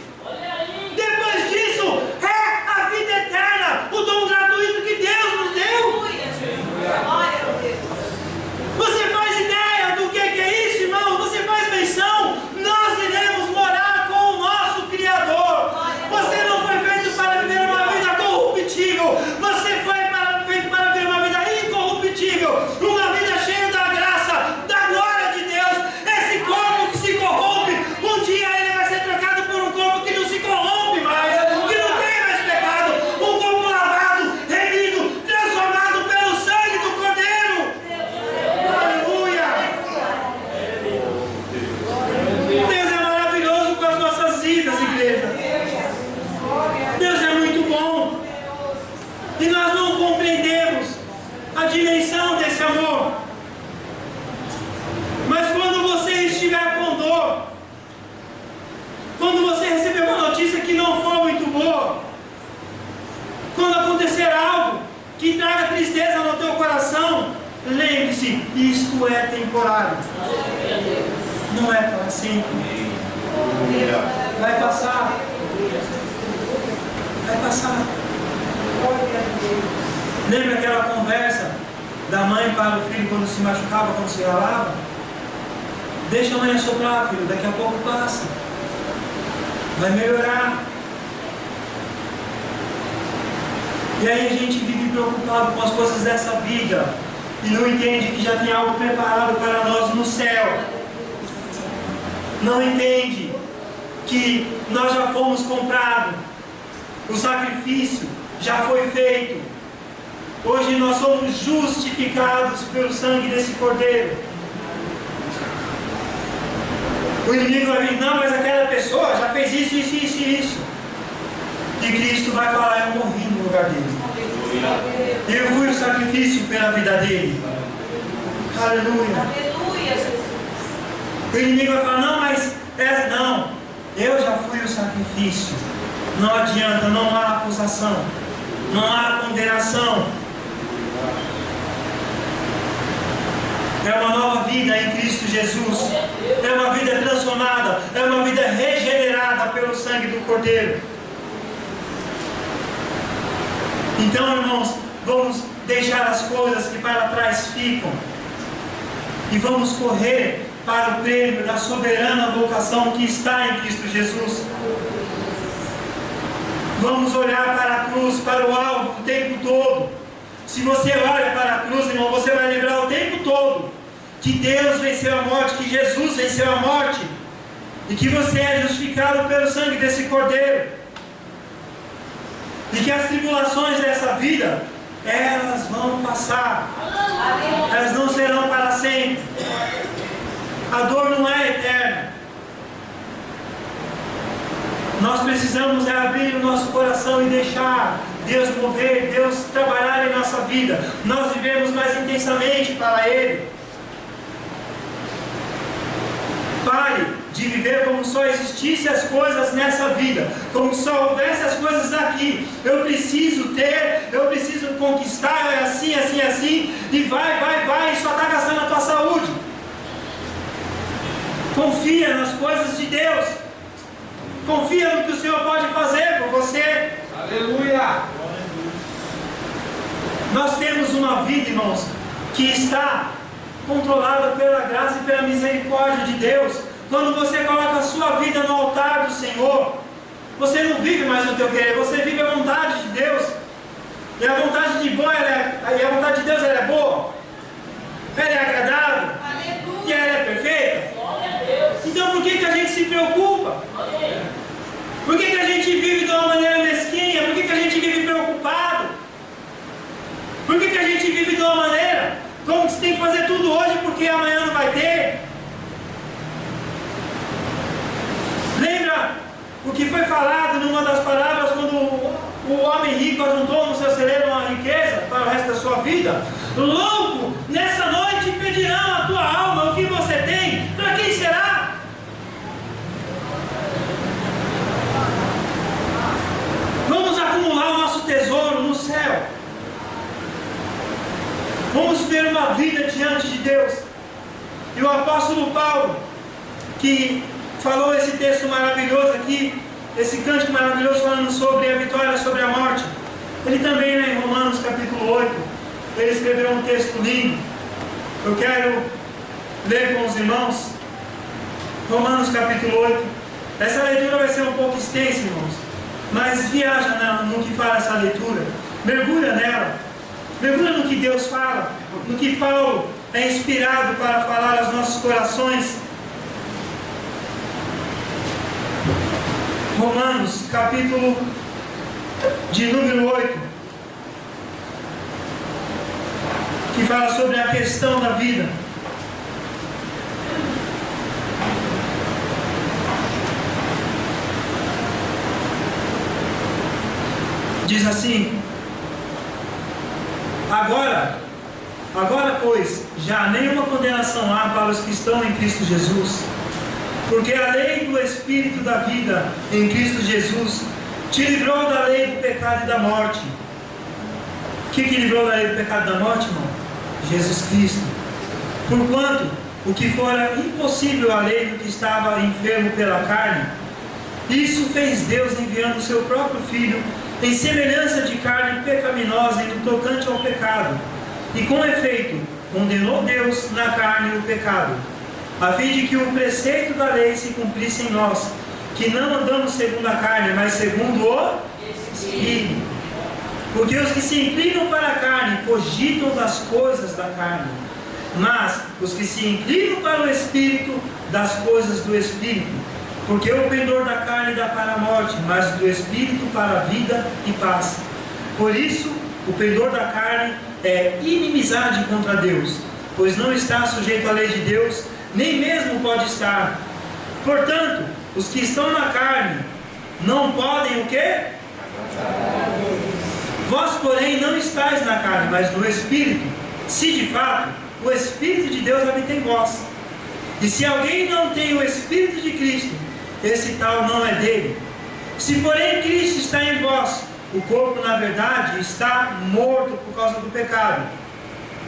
Depois disso é a vida eterna, o dom gratuito que Deus nos deu. Você faz ideia do que é isso, irmão? Você faz menção? Nós iremos morar com o nosso Criador. Você não foi feito para viver uma vida corruptível. Você foi feito para viver uma vida incorruptível, uma vida cheia da graça, da glória de Deus. Esse corpo que se corrompe, um dia ele vai ser trocado por um corpo que não se corrompe mais, que não tem mais pecado, um corpo lavado, remido, transformado pelo sangue do Cordeiro. Aleluia! Deus é maravilhoso com as nossas vidas, igreja. Deus é muito bom. E nós não compreendemos a dimensão desse amor. Mas quando você estiver com dor, quando você receber uma notícia que não for muito boa, quando acontecer algo que traga tristeza no teu coração, lembre-se, isto é temporário. Não é para sempre. Vai passar. Vai passar. Lembra aquela conversa da mãe para o filho quando se machucava, quando se ralava? Deixa a mãe assoprar, filho, daqui a pouco passa. Vai melhorar. E aí a gente vive preocupado com as coisas dessa vida e não entende que já tem algo preparado para nós no céu. Não entende que nós já fomos comprados. O sacrifício já foi feito. Hoje nós somos justificados pelo sangue desse Cordeiro. O inimigo vai vir: não, mas aquela pessoa já fez isso, isso, isso e isso. E Cristo vai falar: eu morri no lugar dele. Eu fui o sacrifício pela vida dele. Aleluia. Aleluia, Jesus. O inimigo vai falar: não, mas não, eu já fui o sacrifício. Não adianta, não há acusação, não há condenação. É uma nova vida em Cristo Jesus. É uma vida transformada, é uma vida regenerada pelo sangue do Cordeiro. Então, irmãos, vamos deixar as coisas que para trás ficam e vamos correr para o prêmio da soberana vocação que está em Cristo Jesus. Vamos olhar para a cruz, para o alvo o tempo todo. Se você olha para a cruz, irmão, você vai lembrar o tempo todo que Deus venceu a morte, que Jesus venceu a morte e que você é justificado pelo sangue desse Cordeiro. E que as tribulações dessa vida, elas vão passar. Elas não serão para sempre. A dor não é eterna. Nós precisamos abrir o nosso coração e deixar Deus mover, Deus trabalhar em nossa vida. Nós vivemos mais intensamente para Ele. Pare de viver como só existissem as coisas nessa vida, como só houvesse as coisas aqui. Eu preciso ter, eu preciso conquistar, é assim, assim, assim, e vai, e só está gastando a tua saúde. Confia nas coisas de Deus. Confia no que o Senhor pode fazer por você. Aleluia! Nós temos uma vida, irmãos, que está controlada pela graça e pela misericórdia de Deus. Quando você coloca a sua vida no altar do Senhor, você não vive mais o teu querer, você vive a vontade de Deus. E a vontade de boa, e a vontade de Deus, ela é boa, ela é agradável, e ela é perfeita. Então por que a gente se preocupa? Por que a gente vive de uma maneira mesquinha? Por que a gente vive preocupado? Por que a gente vive de uma maneira como que você tem que fazer tudo hoje porque amanhã não vai ter? Lembra o que foi falado numa das palavras quando o homem rico ajuntou no seu celeiro uma riqueza para o resto da sua vida? Louco, nessa noite pedirão a tua alma o que você tem, para quem será? Vamos acumular o nosso tesouro no céu. Vamos ter uma vida diante de Deus. E o apóstolo Paulo, que falou esse texto maravilhoso aqui, esse cântico maravilhoso falando sobre a vitória sobre a morte, ele também, em Romanos capítulo 8, ele escreveu um texto lindo. Eu quero ler com os irmãos Romanos capítulo 8. Essa leitura vai ser um pouco extensa, irmãos, mas viaja no que fala essa leitura, mergulha nela, mergulha no que Deus fala, no que Paulo é inspirado para falar aos nossos corações. Romanos, capítulo de número 8, que fala sobre a questão da vida. Diz assim: Agora, pois, já nenhuma condenação há para os que estão em Cristo Jesus, porque a lei do Espírito da vida em Cristo Jesus te livrou da lei do pecado e da morte. O que livrou da lei do pecado e da morte, irmão? Jesus Cristo. Porquanto o que fora impossível à lei do que estava enfermo pela carne, isso fez Deus enviando o seu próprio Filho em semelhança de carne pecaminosa e no tocante ao pecado, e com efeito condenou Deus na carne o pecado, a fim de que o preceito da lei se cumprisse em nós, que não andamos segundo a carne, mas segundo o Espírito. Porque os que se inclinam para a carne cogitam das coisas da carne, mas os que se inclinam para o Espírito, das coisas do Espírito. Porque o pendor da carne dá para a morte, mas do Espírito para a vida e paz. Por isso, o pendor da carne é inimizade contra Deus, pois não está sujeito à lei de Deus, nem mesmo pode estar. Portanto, os que estão na carne não podem o quê? Vós, porém, não estáis na carne, mas no Espírito, se de fato o Espírito de Deus habita em vós. E se alguém não tem o Espírito de Cristo, esse tal não é dele. Se porém Cristo está em vós, o corpo na verdade está morto por causa do pecado,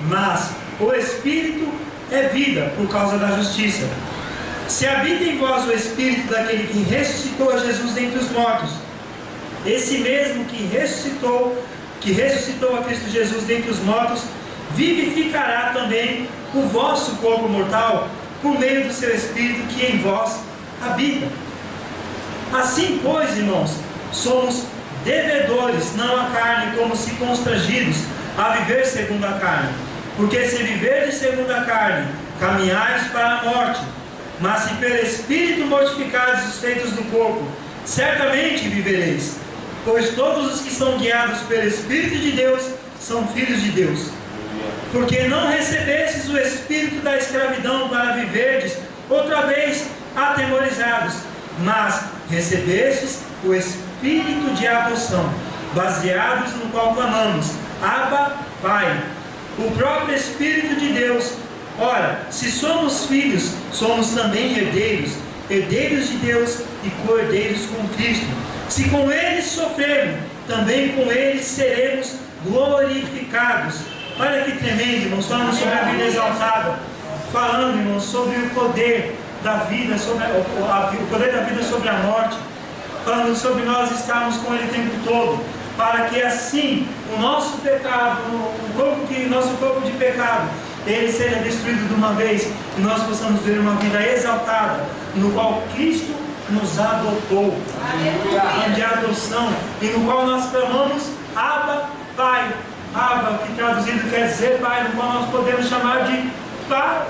mas o Espírito é vida por causa da justiça. Se habita em vós o Espírito daquele que ressuscitou a Jesus dentre os mortos, esse mesmo que ressuscitou a Cristo Jesus dentre os mortos, vivificará também o vosso corpo mortal por meio do seu Espírito que em vós habita. Assim, pois, irmãos, somos devedores, não à carne, como se constrangidos a viver segundo a carne. Porque se viverdes segundo a carne, caminhais para a morte. Mas se pelo Espírito mortificardes os feitos do corpo, certamente vivereis. Pois todos os que são guiados pelo Espírito de Deus são filhos de Deus. Porque não recebestes o espírito da escravidão para viverdes outra vez atemorizados, mas recebestes o Espírito de adoção, baseados no qual clamamos, Abba, Pai. O próprio Espírito de Deus. Ora, se somos filhos, somos também herdeiros, herdeiros de Deus e co-herdeiros com Cristo. Se com Ele sofremos, também com Ele seremos glorificados. Olha que tremendo, irmãos, falando sobre a vida exaltada, falando, irmãos, sobre o poder da vida, sobre o poder da vida sobre a morte, falando sobre nós estarmos com Ele o tempo todo, para que assim o nosso pecado, nosso corpo de pecado, ele seja destruído de uma vez, e nós possamos ver uma vida exaltada, no qual Cristo nos adotou, de adoção, e no qual nós clamamos Abba, Pai. Abba, que traduzido quer dizer Pai, no qual nós podemos chamar de Pai.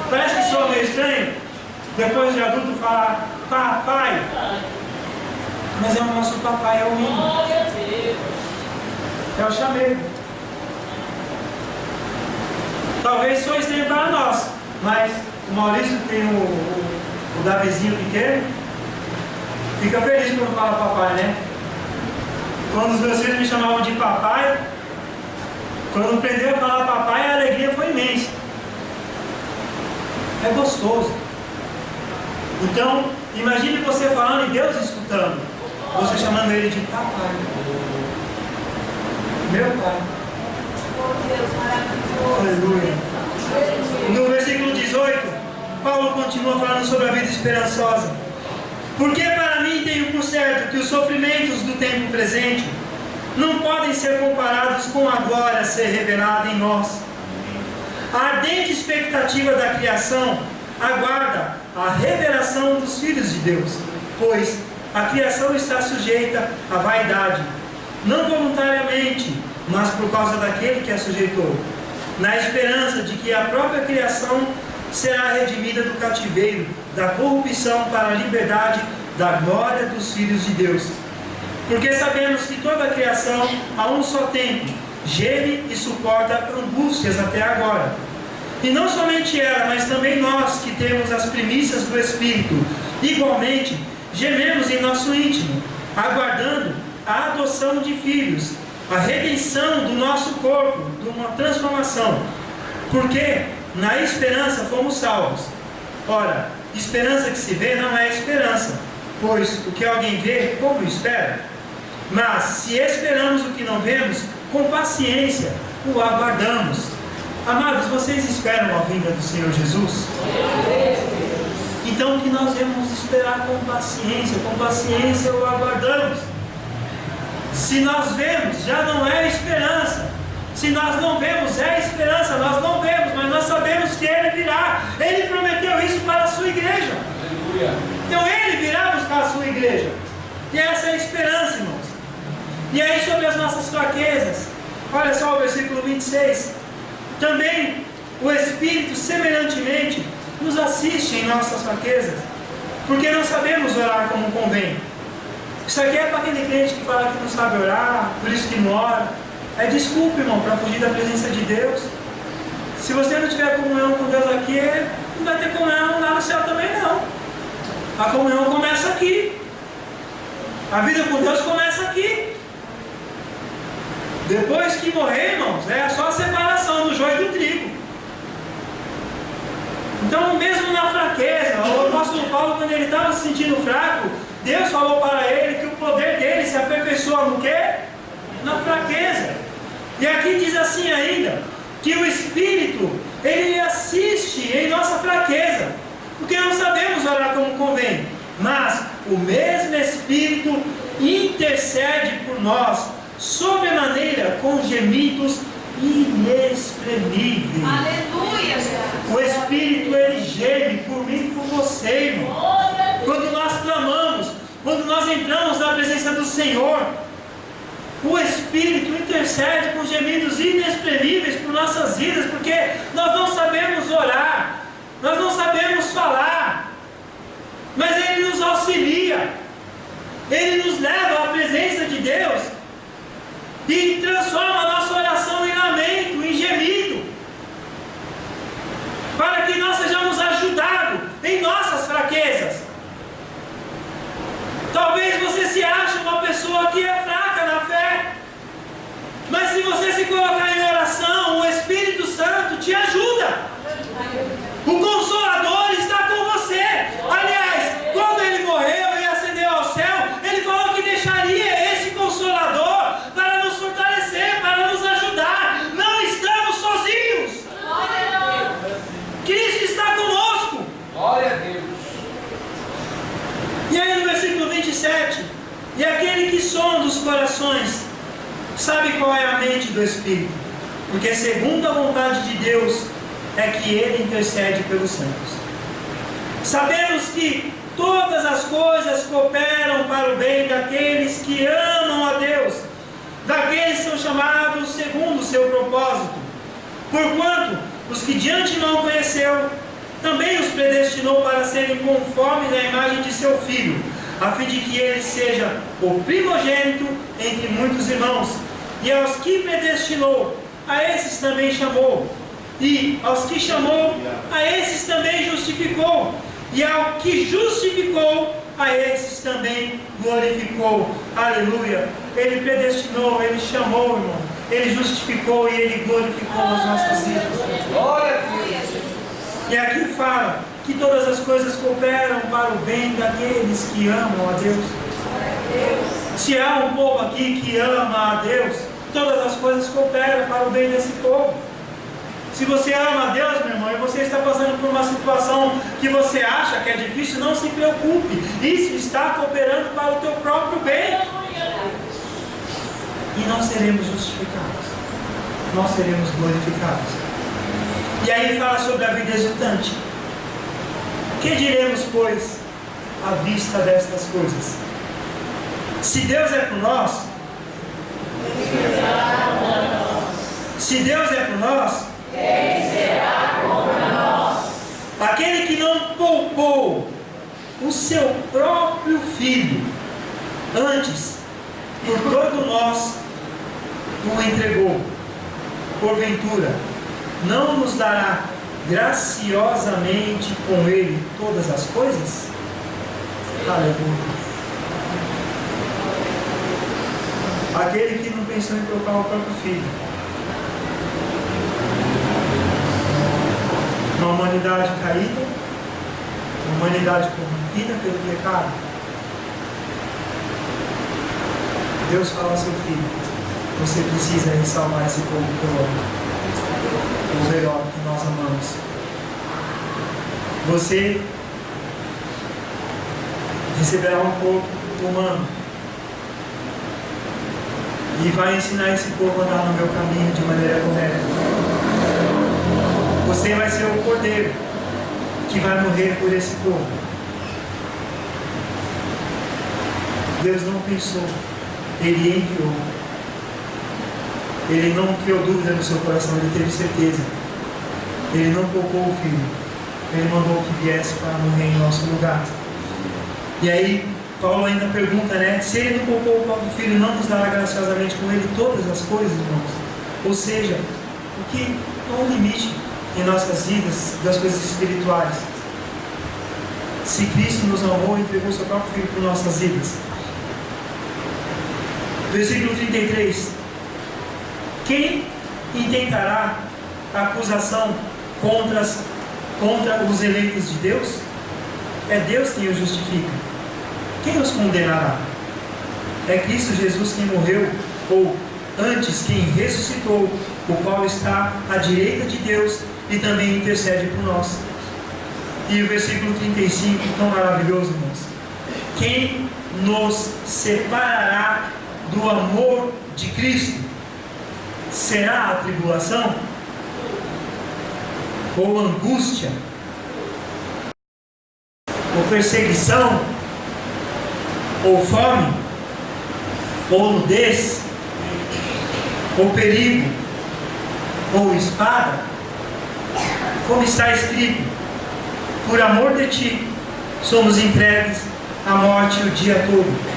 Parece que soa meio estranho, depois de adulto, falar papai, mas é o nosso papai, é o hino, é o chamego. Talvez soe estranho para nós, mas o Maurício tem o Davizinho pequeno, fica feliz quando fala papai, né? Quando os meus filhos me chamavam de papai, quando aprendeu a falar papai, a alegria foi imensa. É gostoso. Então, imagine você falando e Deus escutando, você chamando Ele de papai. Meu Pai. Oh Deus, maravilhoso. Aleluia. No versículo 18, Paulo continua falando sobre a vida esperançosa. Porque para mim tenho por certo que os sofrimentos do tempo presente não podem ser comparados com a glória a ser revelada em nós. A ardente expectativa da criação aguarda a revelação dos filhos de Deus, pois a criação está sujeita à vaidade, não voluntariamente, mas por causa daquele que a sujeitou, na esperança de que a própria criação será redimida do cativeiro, da corrupção para a liberdade da glória dos filhos de Deus. Porque sabemos que toda a criação, a um só tempo, geme e suporta angústias até agora. E não somente ela, mas também nós que temos as primícias do Espírito, igualmente gememos em nosso íntimo, aguardando a adoção de filhos, a redenção do nosso corpo, de uma transformação. Porque na esperança fomos salvos. Ora, esperança que se vê não é esperança, pois o que alguém vê, como espera? Mas se esperamos o que não vemos, com paciência o aguardamos. Amados, vocês esperam a vinda do Senhor Jesus? Então que nós devemos esperar com paciência o aguardamos. Se nós vemos, já não é esperança. Se nós não vemos, é esperança. Nós não vemos, mas nós sabemos que Ele virá. Ele prometeu isso para a sua igreja. Então Ele virá buscar a sua igreja. E essa é a esperança, irmãos. E aí sobre as nossas fraquezas, olha só o versículo 26. Também o Espírito semelhantemente nos assiste em nossas fraquezas, porque não sabemos orar como convém. Isso aqui é para aquele crente que fala que não sabe orar, por isso que não ora. É desculpa, irmão, para fugir da presença de Deus. Se você não tiver comunhão com Deus aqui, não vai ter comunhão lá no céu também não. A comunhão começa aqui. A vida com Deus começa aqui. Depois que morrer, irmãos, é só a separação do joio e do trigo. Então, mesmo na fraqueza, o apóstolo Paulo, quando ele estava se sentindo fraco, Deus falou para ele que o poder dele se aperfeiçoa no quê? Na fraqueza. E aqui diz assim ainda, que o Espírito, ele assiste em nossa fraqueza, porque não sabemos orar como convém, mas o mesmo Espírito intercede por nós, sobremaneira com gemidos inexprimíveis. Aleluia, Jesus. O Espírito, ele geme por mim e por você, irmão. Quando nós clamamos, quando nós entramos na presença do Senhor, o Espírito intercede com gemidos inexprimíveis por nossas vidas, porque nós não sabemos orar, nós não sabemos falar, mas Ele nos auxilia, Ele nos leva à presença de Deus e transforma a nossa oração em lamento, em gemido. Glória a Deus. E aí no versículo 27, e aquele que sonda os corações, sabe qual é a mente do Espírito, porque segundo a vontade de Deus é que Ele intercede pelos santos. Sabemos que todas as coisas cooperam para o bem daqueles que amam a Deus, daqueles que são chamados segundo o seu propósito. Porquanto os que de antemão conheceu, também os predestinou para serem conformes à imagem de seu Filho, a fim de que ele seja o primogênito entre muitos irmãos. E aos que predestinou, a esses também chamou. E aos que chamou, a esses também justificou. E ao que justificou, a esses também glorificou. Aleluia! Ele predestinou, Ele chamou, irmão. Ele justificou e Ele glorificou as nossas vidas. Glória a Deus. E aqui fala que todas as coisas cooperam para o bem daqueles que amam a Deus. Se há um povo aqui que ama a Deus, todas as coisas cooperam para o bem desse povo. Se você ama a Deus, meu irmão, e você está passando por uma situação que você acha que é difícil, não se preocupe. Isso está cooperando para o teu próprio bem. E nós seremos justificados. Nós seremos glorificados. E aí fala sobre a vida exultante. Que diremos, pois, à vista destas coisas? Se Deus é por nós, se Deus é por nós, Quem será contra nós? aquele que não poupou o seu próprio Filho, antes, por todos nós, o entregou, porventura, não nos dará graciosamente com Ele todas as coisas? Aleluia. Aquele que não pensou em poupar o próprio Filho, uma humanidade caída, uma humanidade corrompida pelo pecado. Deus fala ao seu Filho: você precisa salvar esse povo pelo o melhor que nós amamos. Você receberá um corpo humano e vai ensinar esse povo a andar no meu caminho de maneira correta. Você vai ser o cordeiro que vai morrer por esse povo. Deus não pensou, Ele enviou. Ele não criou dúvida no seu coração, Ele teve certeza. Ele não poupou o Filho, Ele mandou que viesse para morrer em nosso lugar. E aí Paulo ainda pergunta, né? Se Ele não poupou o próprio Filho, não nos dará graciosamente com Ele todas as coisas, irmãos? Ou seja, o que há um limite em nossas vidas das coisas espirituais. Se Cristo nos amou e entregou seu próprio Filho por nossas vidas. Versículo 33. Quem intentará acusação contra os eleitos de Deus? É Deus quem os justifica. Quem os condenará? É Cristo Jesus quem morreu, ou antes quem ressuscitou, o qual está à direita de Deus e também intercede por nós. E o versículo 35, tão maravilhoso, irmãos. Quem nos separará do amor de Cristo? Será a tribulação? Ou angústia? Ou perseguição? Ou fome? Ou nudez? Ou perigo? Ou espada? Como está escrito: por amor de ti somos entregues à morte o dia todo.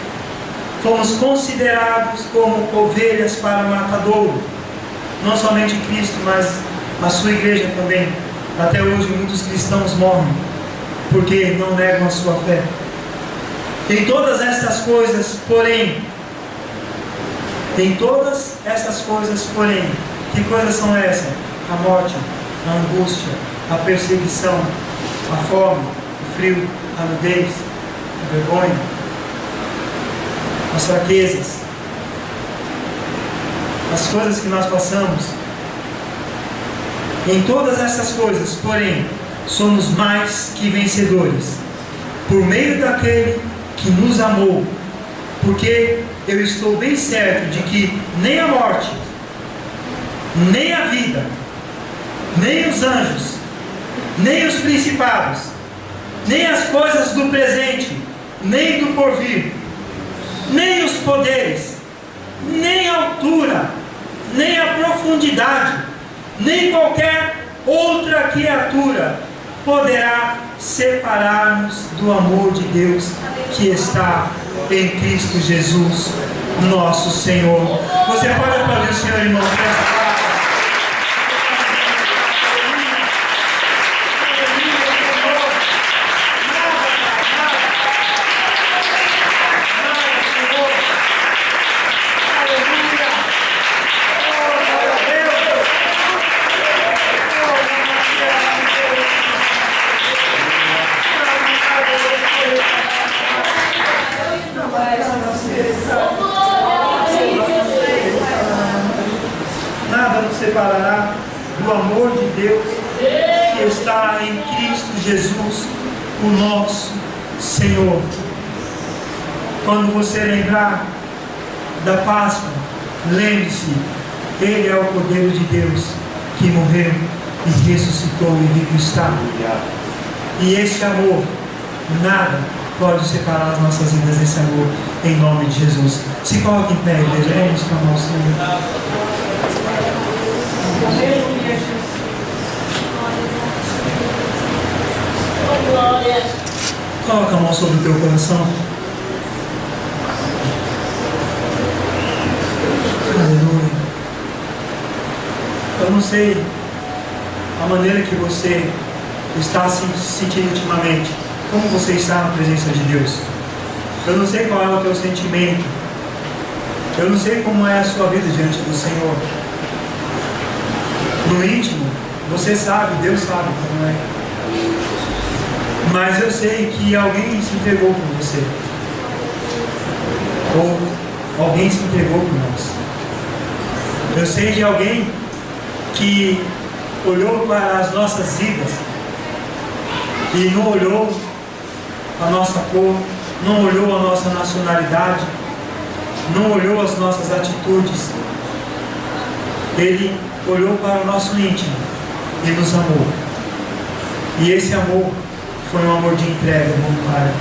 Fomos considerados como ovelhas para o matadouro. Não somente Cristo, mas a sua igreja também. Até hoje muitos cristãos morrem porque não negam a sua fé. Em todas estas coisas, porém, que coisas são essas? A morte, a angústia, a perseguição, a fome, o frio, a nudez, a vergonha, as fraquezas, as coisas que nós passamos. Em todas essas coisas, porém, somos mais que vencedores, por meio daquele que nos amou, porque eu estou bem certo de que nem a morte, nem a vida, nem os anjos, nem os principados, nem as coisas do presente, nem do porvir, nem os poderes, nem a altura, nem a profundidade, nem qualquer outra criatura poderá separar-nos do amor de Deus que está em Cristo Jesus, nosso Senhor. Você pode aplaudir o Senhor, irmão? Nada nos separará do amor de Deus que está em Cristo Jesus, o nosso Senhor. Quando você lembrar da Páscoa, lembre-se, Ele é o Cordeiro de Deus que morreu e ressuscitou e vivo está. E esse amor, nada pode separar as nossas vidas desse amor, em nome de Jesus. Se coloque em pé, igreja, vamos clamar o Senhor. Coloca a mão sobre o teu coração. Aleluia. Eu não sei a maneira que você está se sentindo ultimamente, como você está na presença de Deus. Eu não sei qual é o teu sentimento, eu não sei como é a sua vida diante do Senhor. No íntimo, você sabe, Deus sabe como é. Mas eu sei que alguém se entregou por você, ou alguém se entregou por nós. Eu sei de alguém que olhou para as nossas vidas e não olhou a nossa cor, não olhou a nossa nacionalidade, não olhou as nossas atitudes. Ele olhou para o nosso íntimo e nos amou. E esse amor foi um amor de entrega voluntária.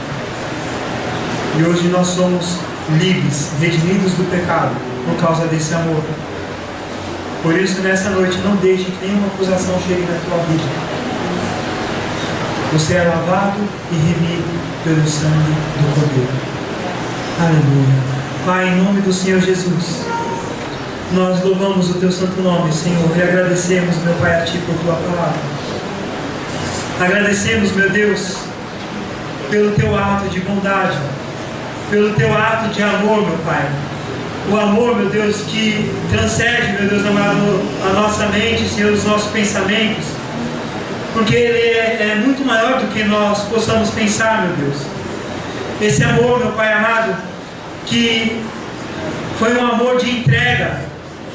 E hoje nós somos livres, redimidos do pecado por causa desse amor. Por isso, nessa noite, não deixe que nenhuma acusação chegue na tua vida. Você é lavado e remido pelo sangue do Cordeiro. Aleluia. Pai, em nome do Senhor Jesus, nós louvamos o teu santo nome, Senhor, e agradecemos, meu Pai, a ti por tua palavra. Agradecemos, meu Deus, pelo teu ato de bondade, pelo teu ato de amor, meu Pai. O amor, meu Deus, que transcende, meu Deus amado, a nossa mente, Senhor, os nossos pensamentos, porque Ele é muito maior do que nós possamos pensar, meu Deus. Esse amor, meu Pai amado, que foi um amor de entrega,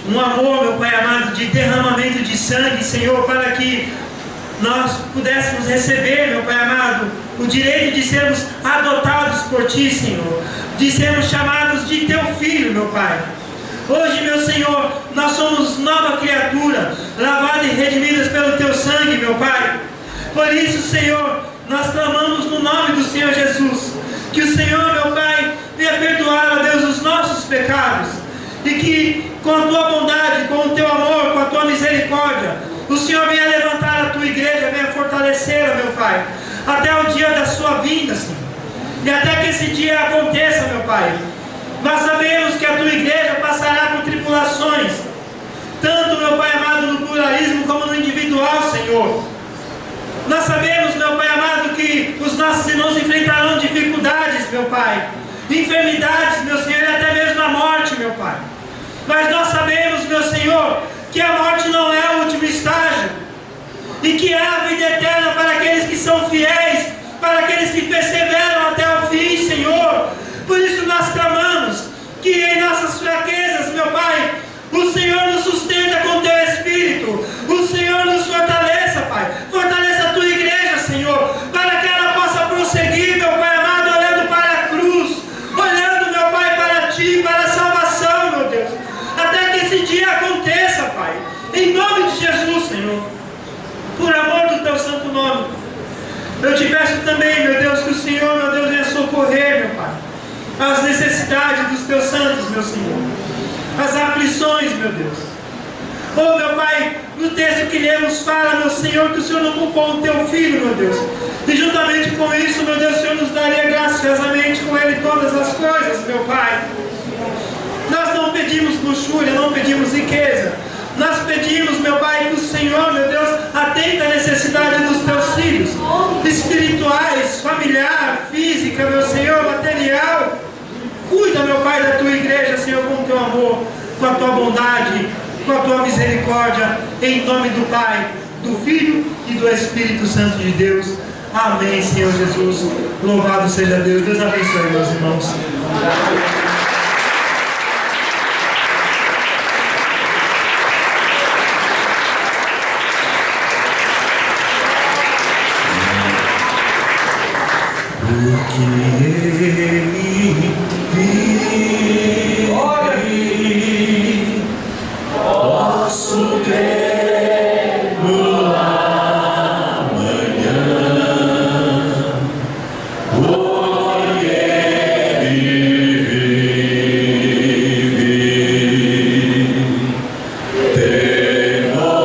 um amor, meu Pai amado, de derramamento de sangue, Senhor, para que nós pudéssemos receber, meu Pai amado, o direito de sermos adotados por Ti, Senhor, de sermos chamados de Teu Filho, meu Pai. Hoje, meu Senhor, nós somos nova criatura, lavada e redimidas pelo Teu sangue, meu Pai. Por isso, Senhor, nós clamamos no nome do Senhor Jesus, que o Senhor, meu Pai, venha perdoar, ó Deus, os nossos pecados, e que com a Tua bondade, com o Teu amor, com a Tua misericórdia, o Senhor venha levantar a Tua igreja, venha fortalecê-la, meu Pai, até o dia da Sua vinda, Senhor. E até que esse dia aconteça, meu Pai, nós sabemos que a Tua igreja passará por tribulações, tanto, meu Pai amado, no pluralismo como no individual, Senhor. Nós sabemos, meu Pai amado, que os nossos irmãos enfrentarão dificuldades, meu Pai, enfermidades, meu Senhor, e até mesmo a morte, meu Pai. Mas nós sabemos, meu Senhor, que a morte não é o último estágio, e que há a vida eterna para aqueles que são fiéis, para aqueles que perseveram até o fim, Senhor. Por isso nós clamamos que em nossas fraquezas, meu Pai, o Senhor nos sustenta com o Teu Espírito, o Senhor nos fortaleça, Pai. Fortaleça a Tua igreja, Eu te peço também, meu Deus, que o Senhor, meu Deus, venha socorrer, meu Pai, as necessidades dos teus santos, meu Senhor, as aflições, meu Deus. Oh, meu Pai, no texto que lemos fala, meu Senhor, que o Senhor não poupou o teu filho, meu Deus, e juntamente com isso, meu Deus, o Senhor nos daria graciosamente com ele todas as coisas, meu Pai. Nós não pedimos luxúria, não pedimos riqueza. Nós pedimos, meu Pai, que o Senhor, meu Deus, atenda a necessidade dos teus filhos, espirituais, familiar, física, meu Senhor, material. Cuida, meu Pai, da tua igreja, Senhor, com o teu amor, com a tua bondade, com a tua misericórdia, em nome do Pai, do Filho e do Espírito Santo de Deus. Amém, Senhor Jesus. Louvado seja Deus. Deus abençoe, meus irmãos. Porque Ele vive, posso ter no amanhã. Porque Ele vive, temor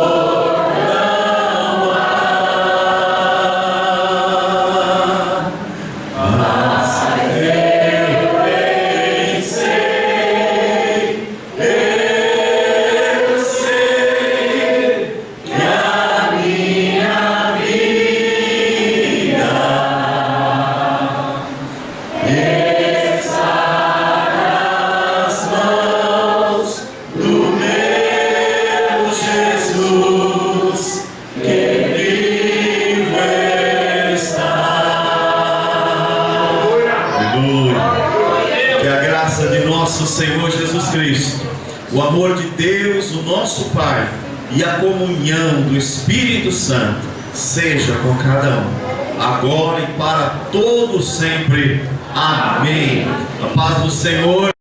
não há. Que a graça de nosso Senhor Jesus Cristo, o amor de Deus, o nosso Pai, e a comunhão do Espírito Santo seja com cada um, agora e para todos sempre. Amém. A paz do Senhor.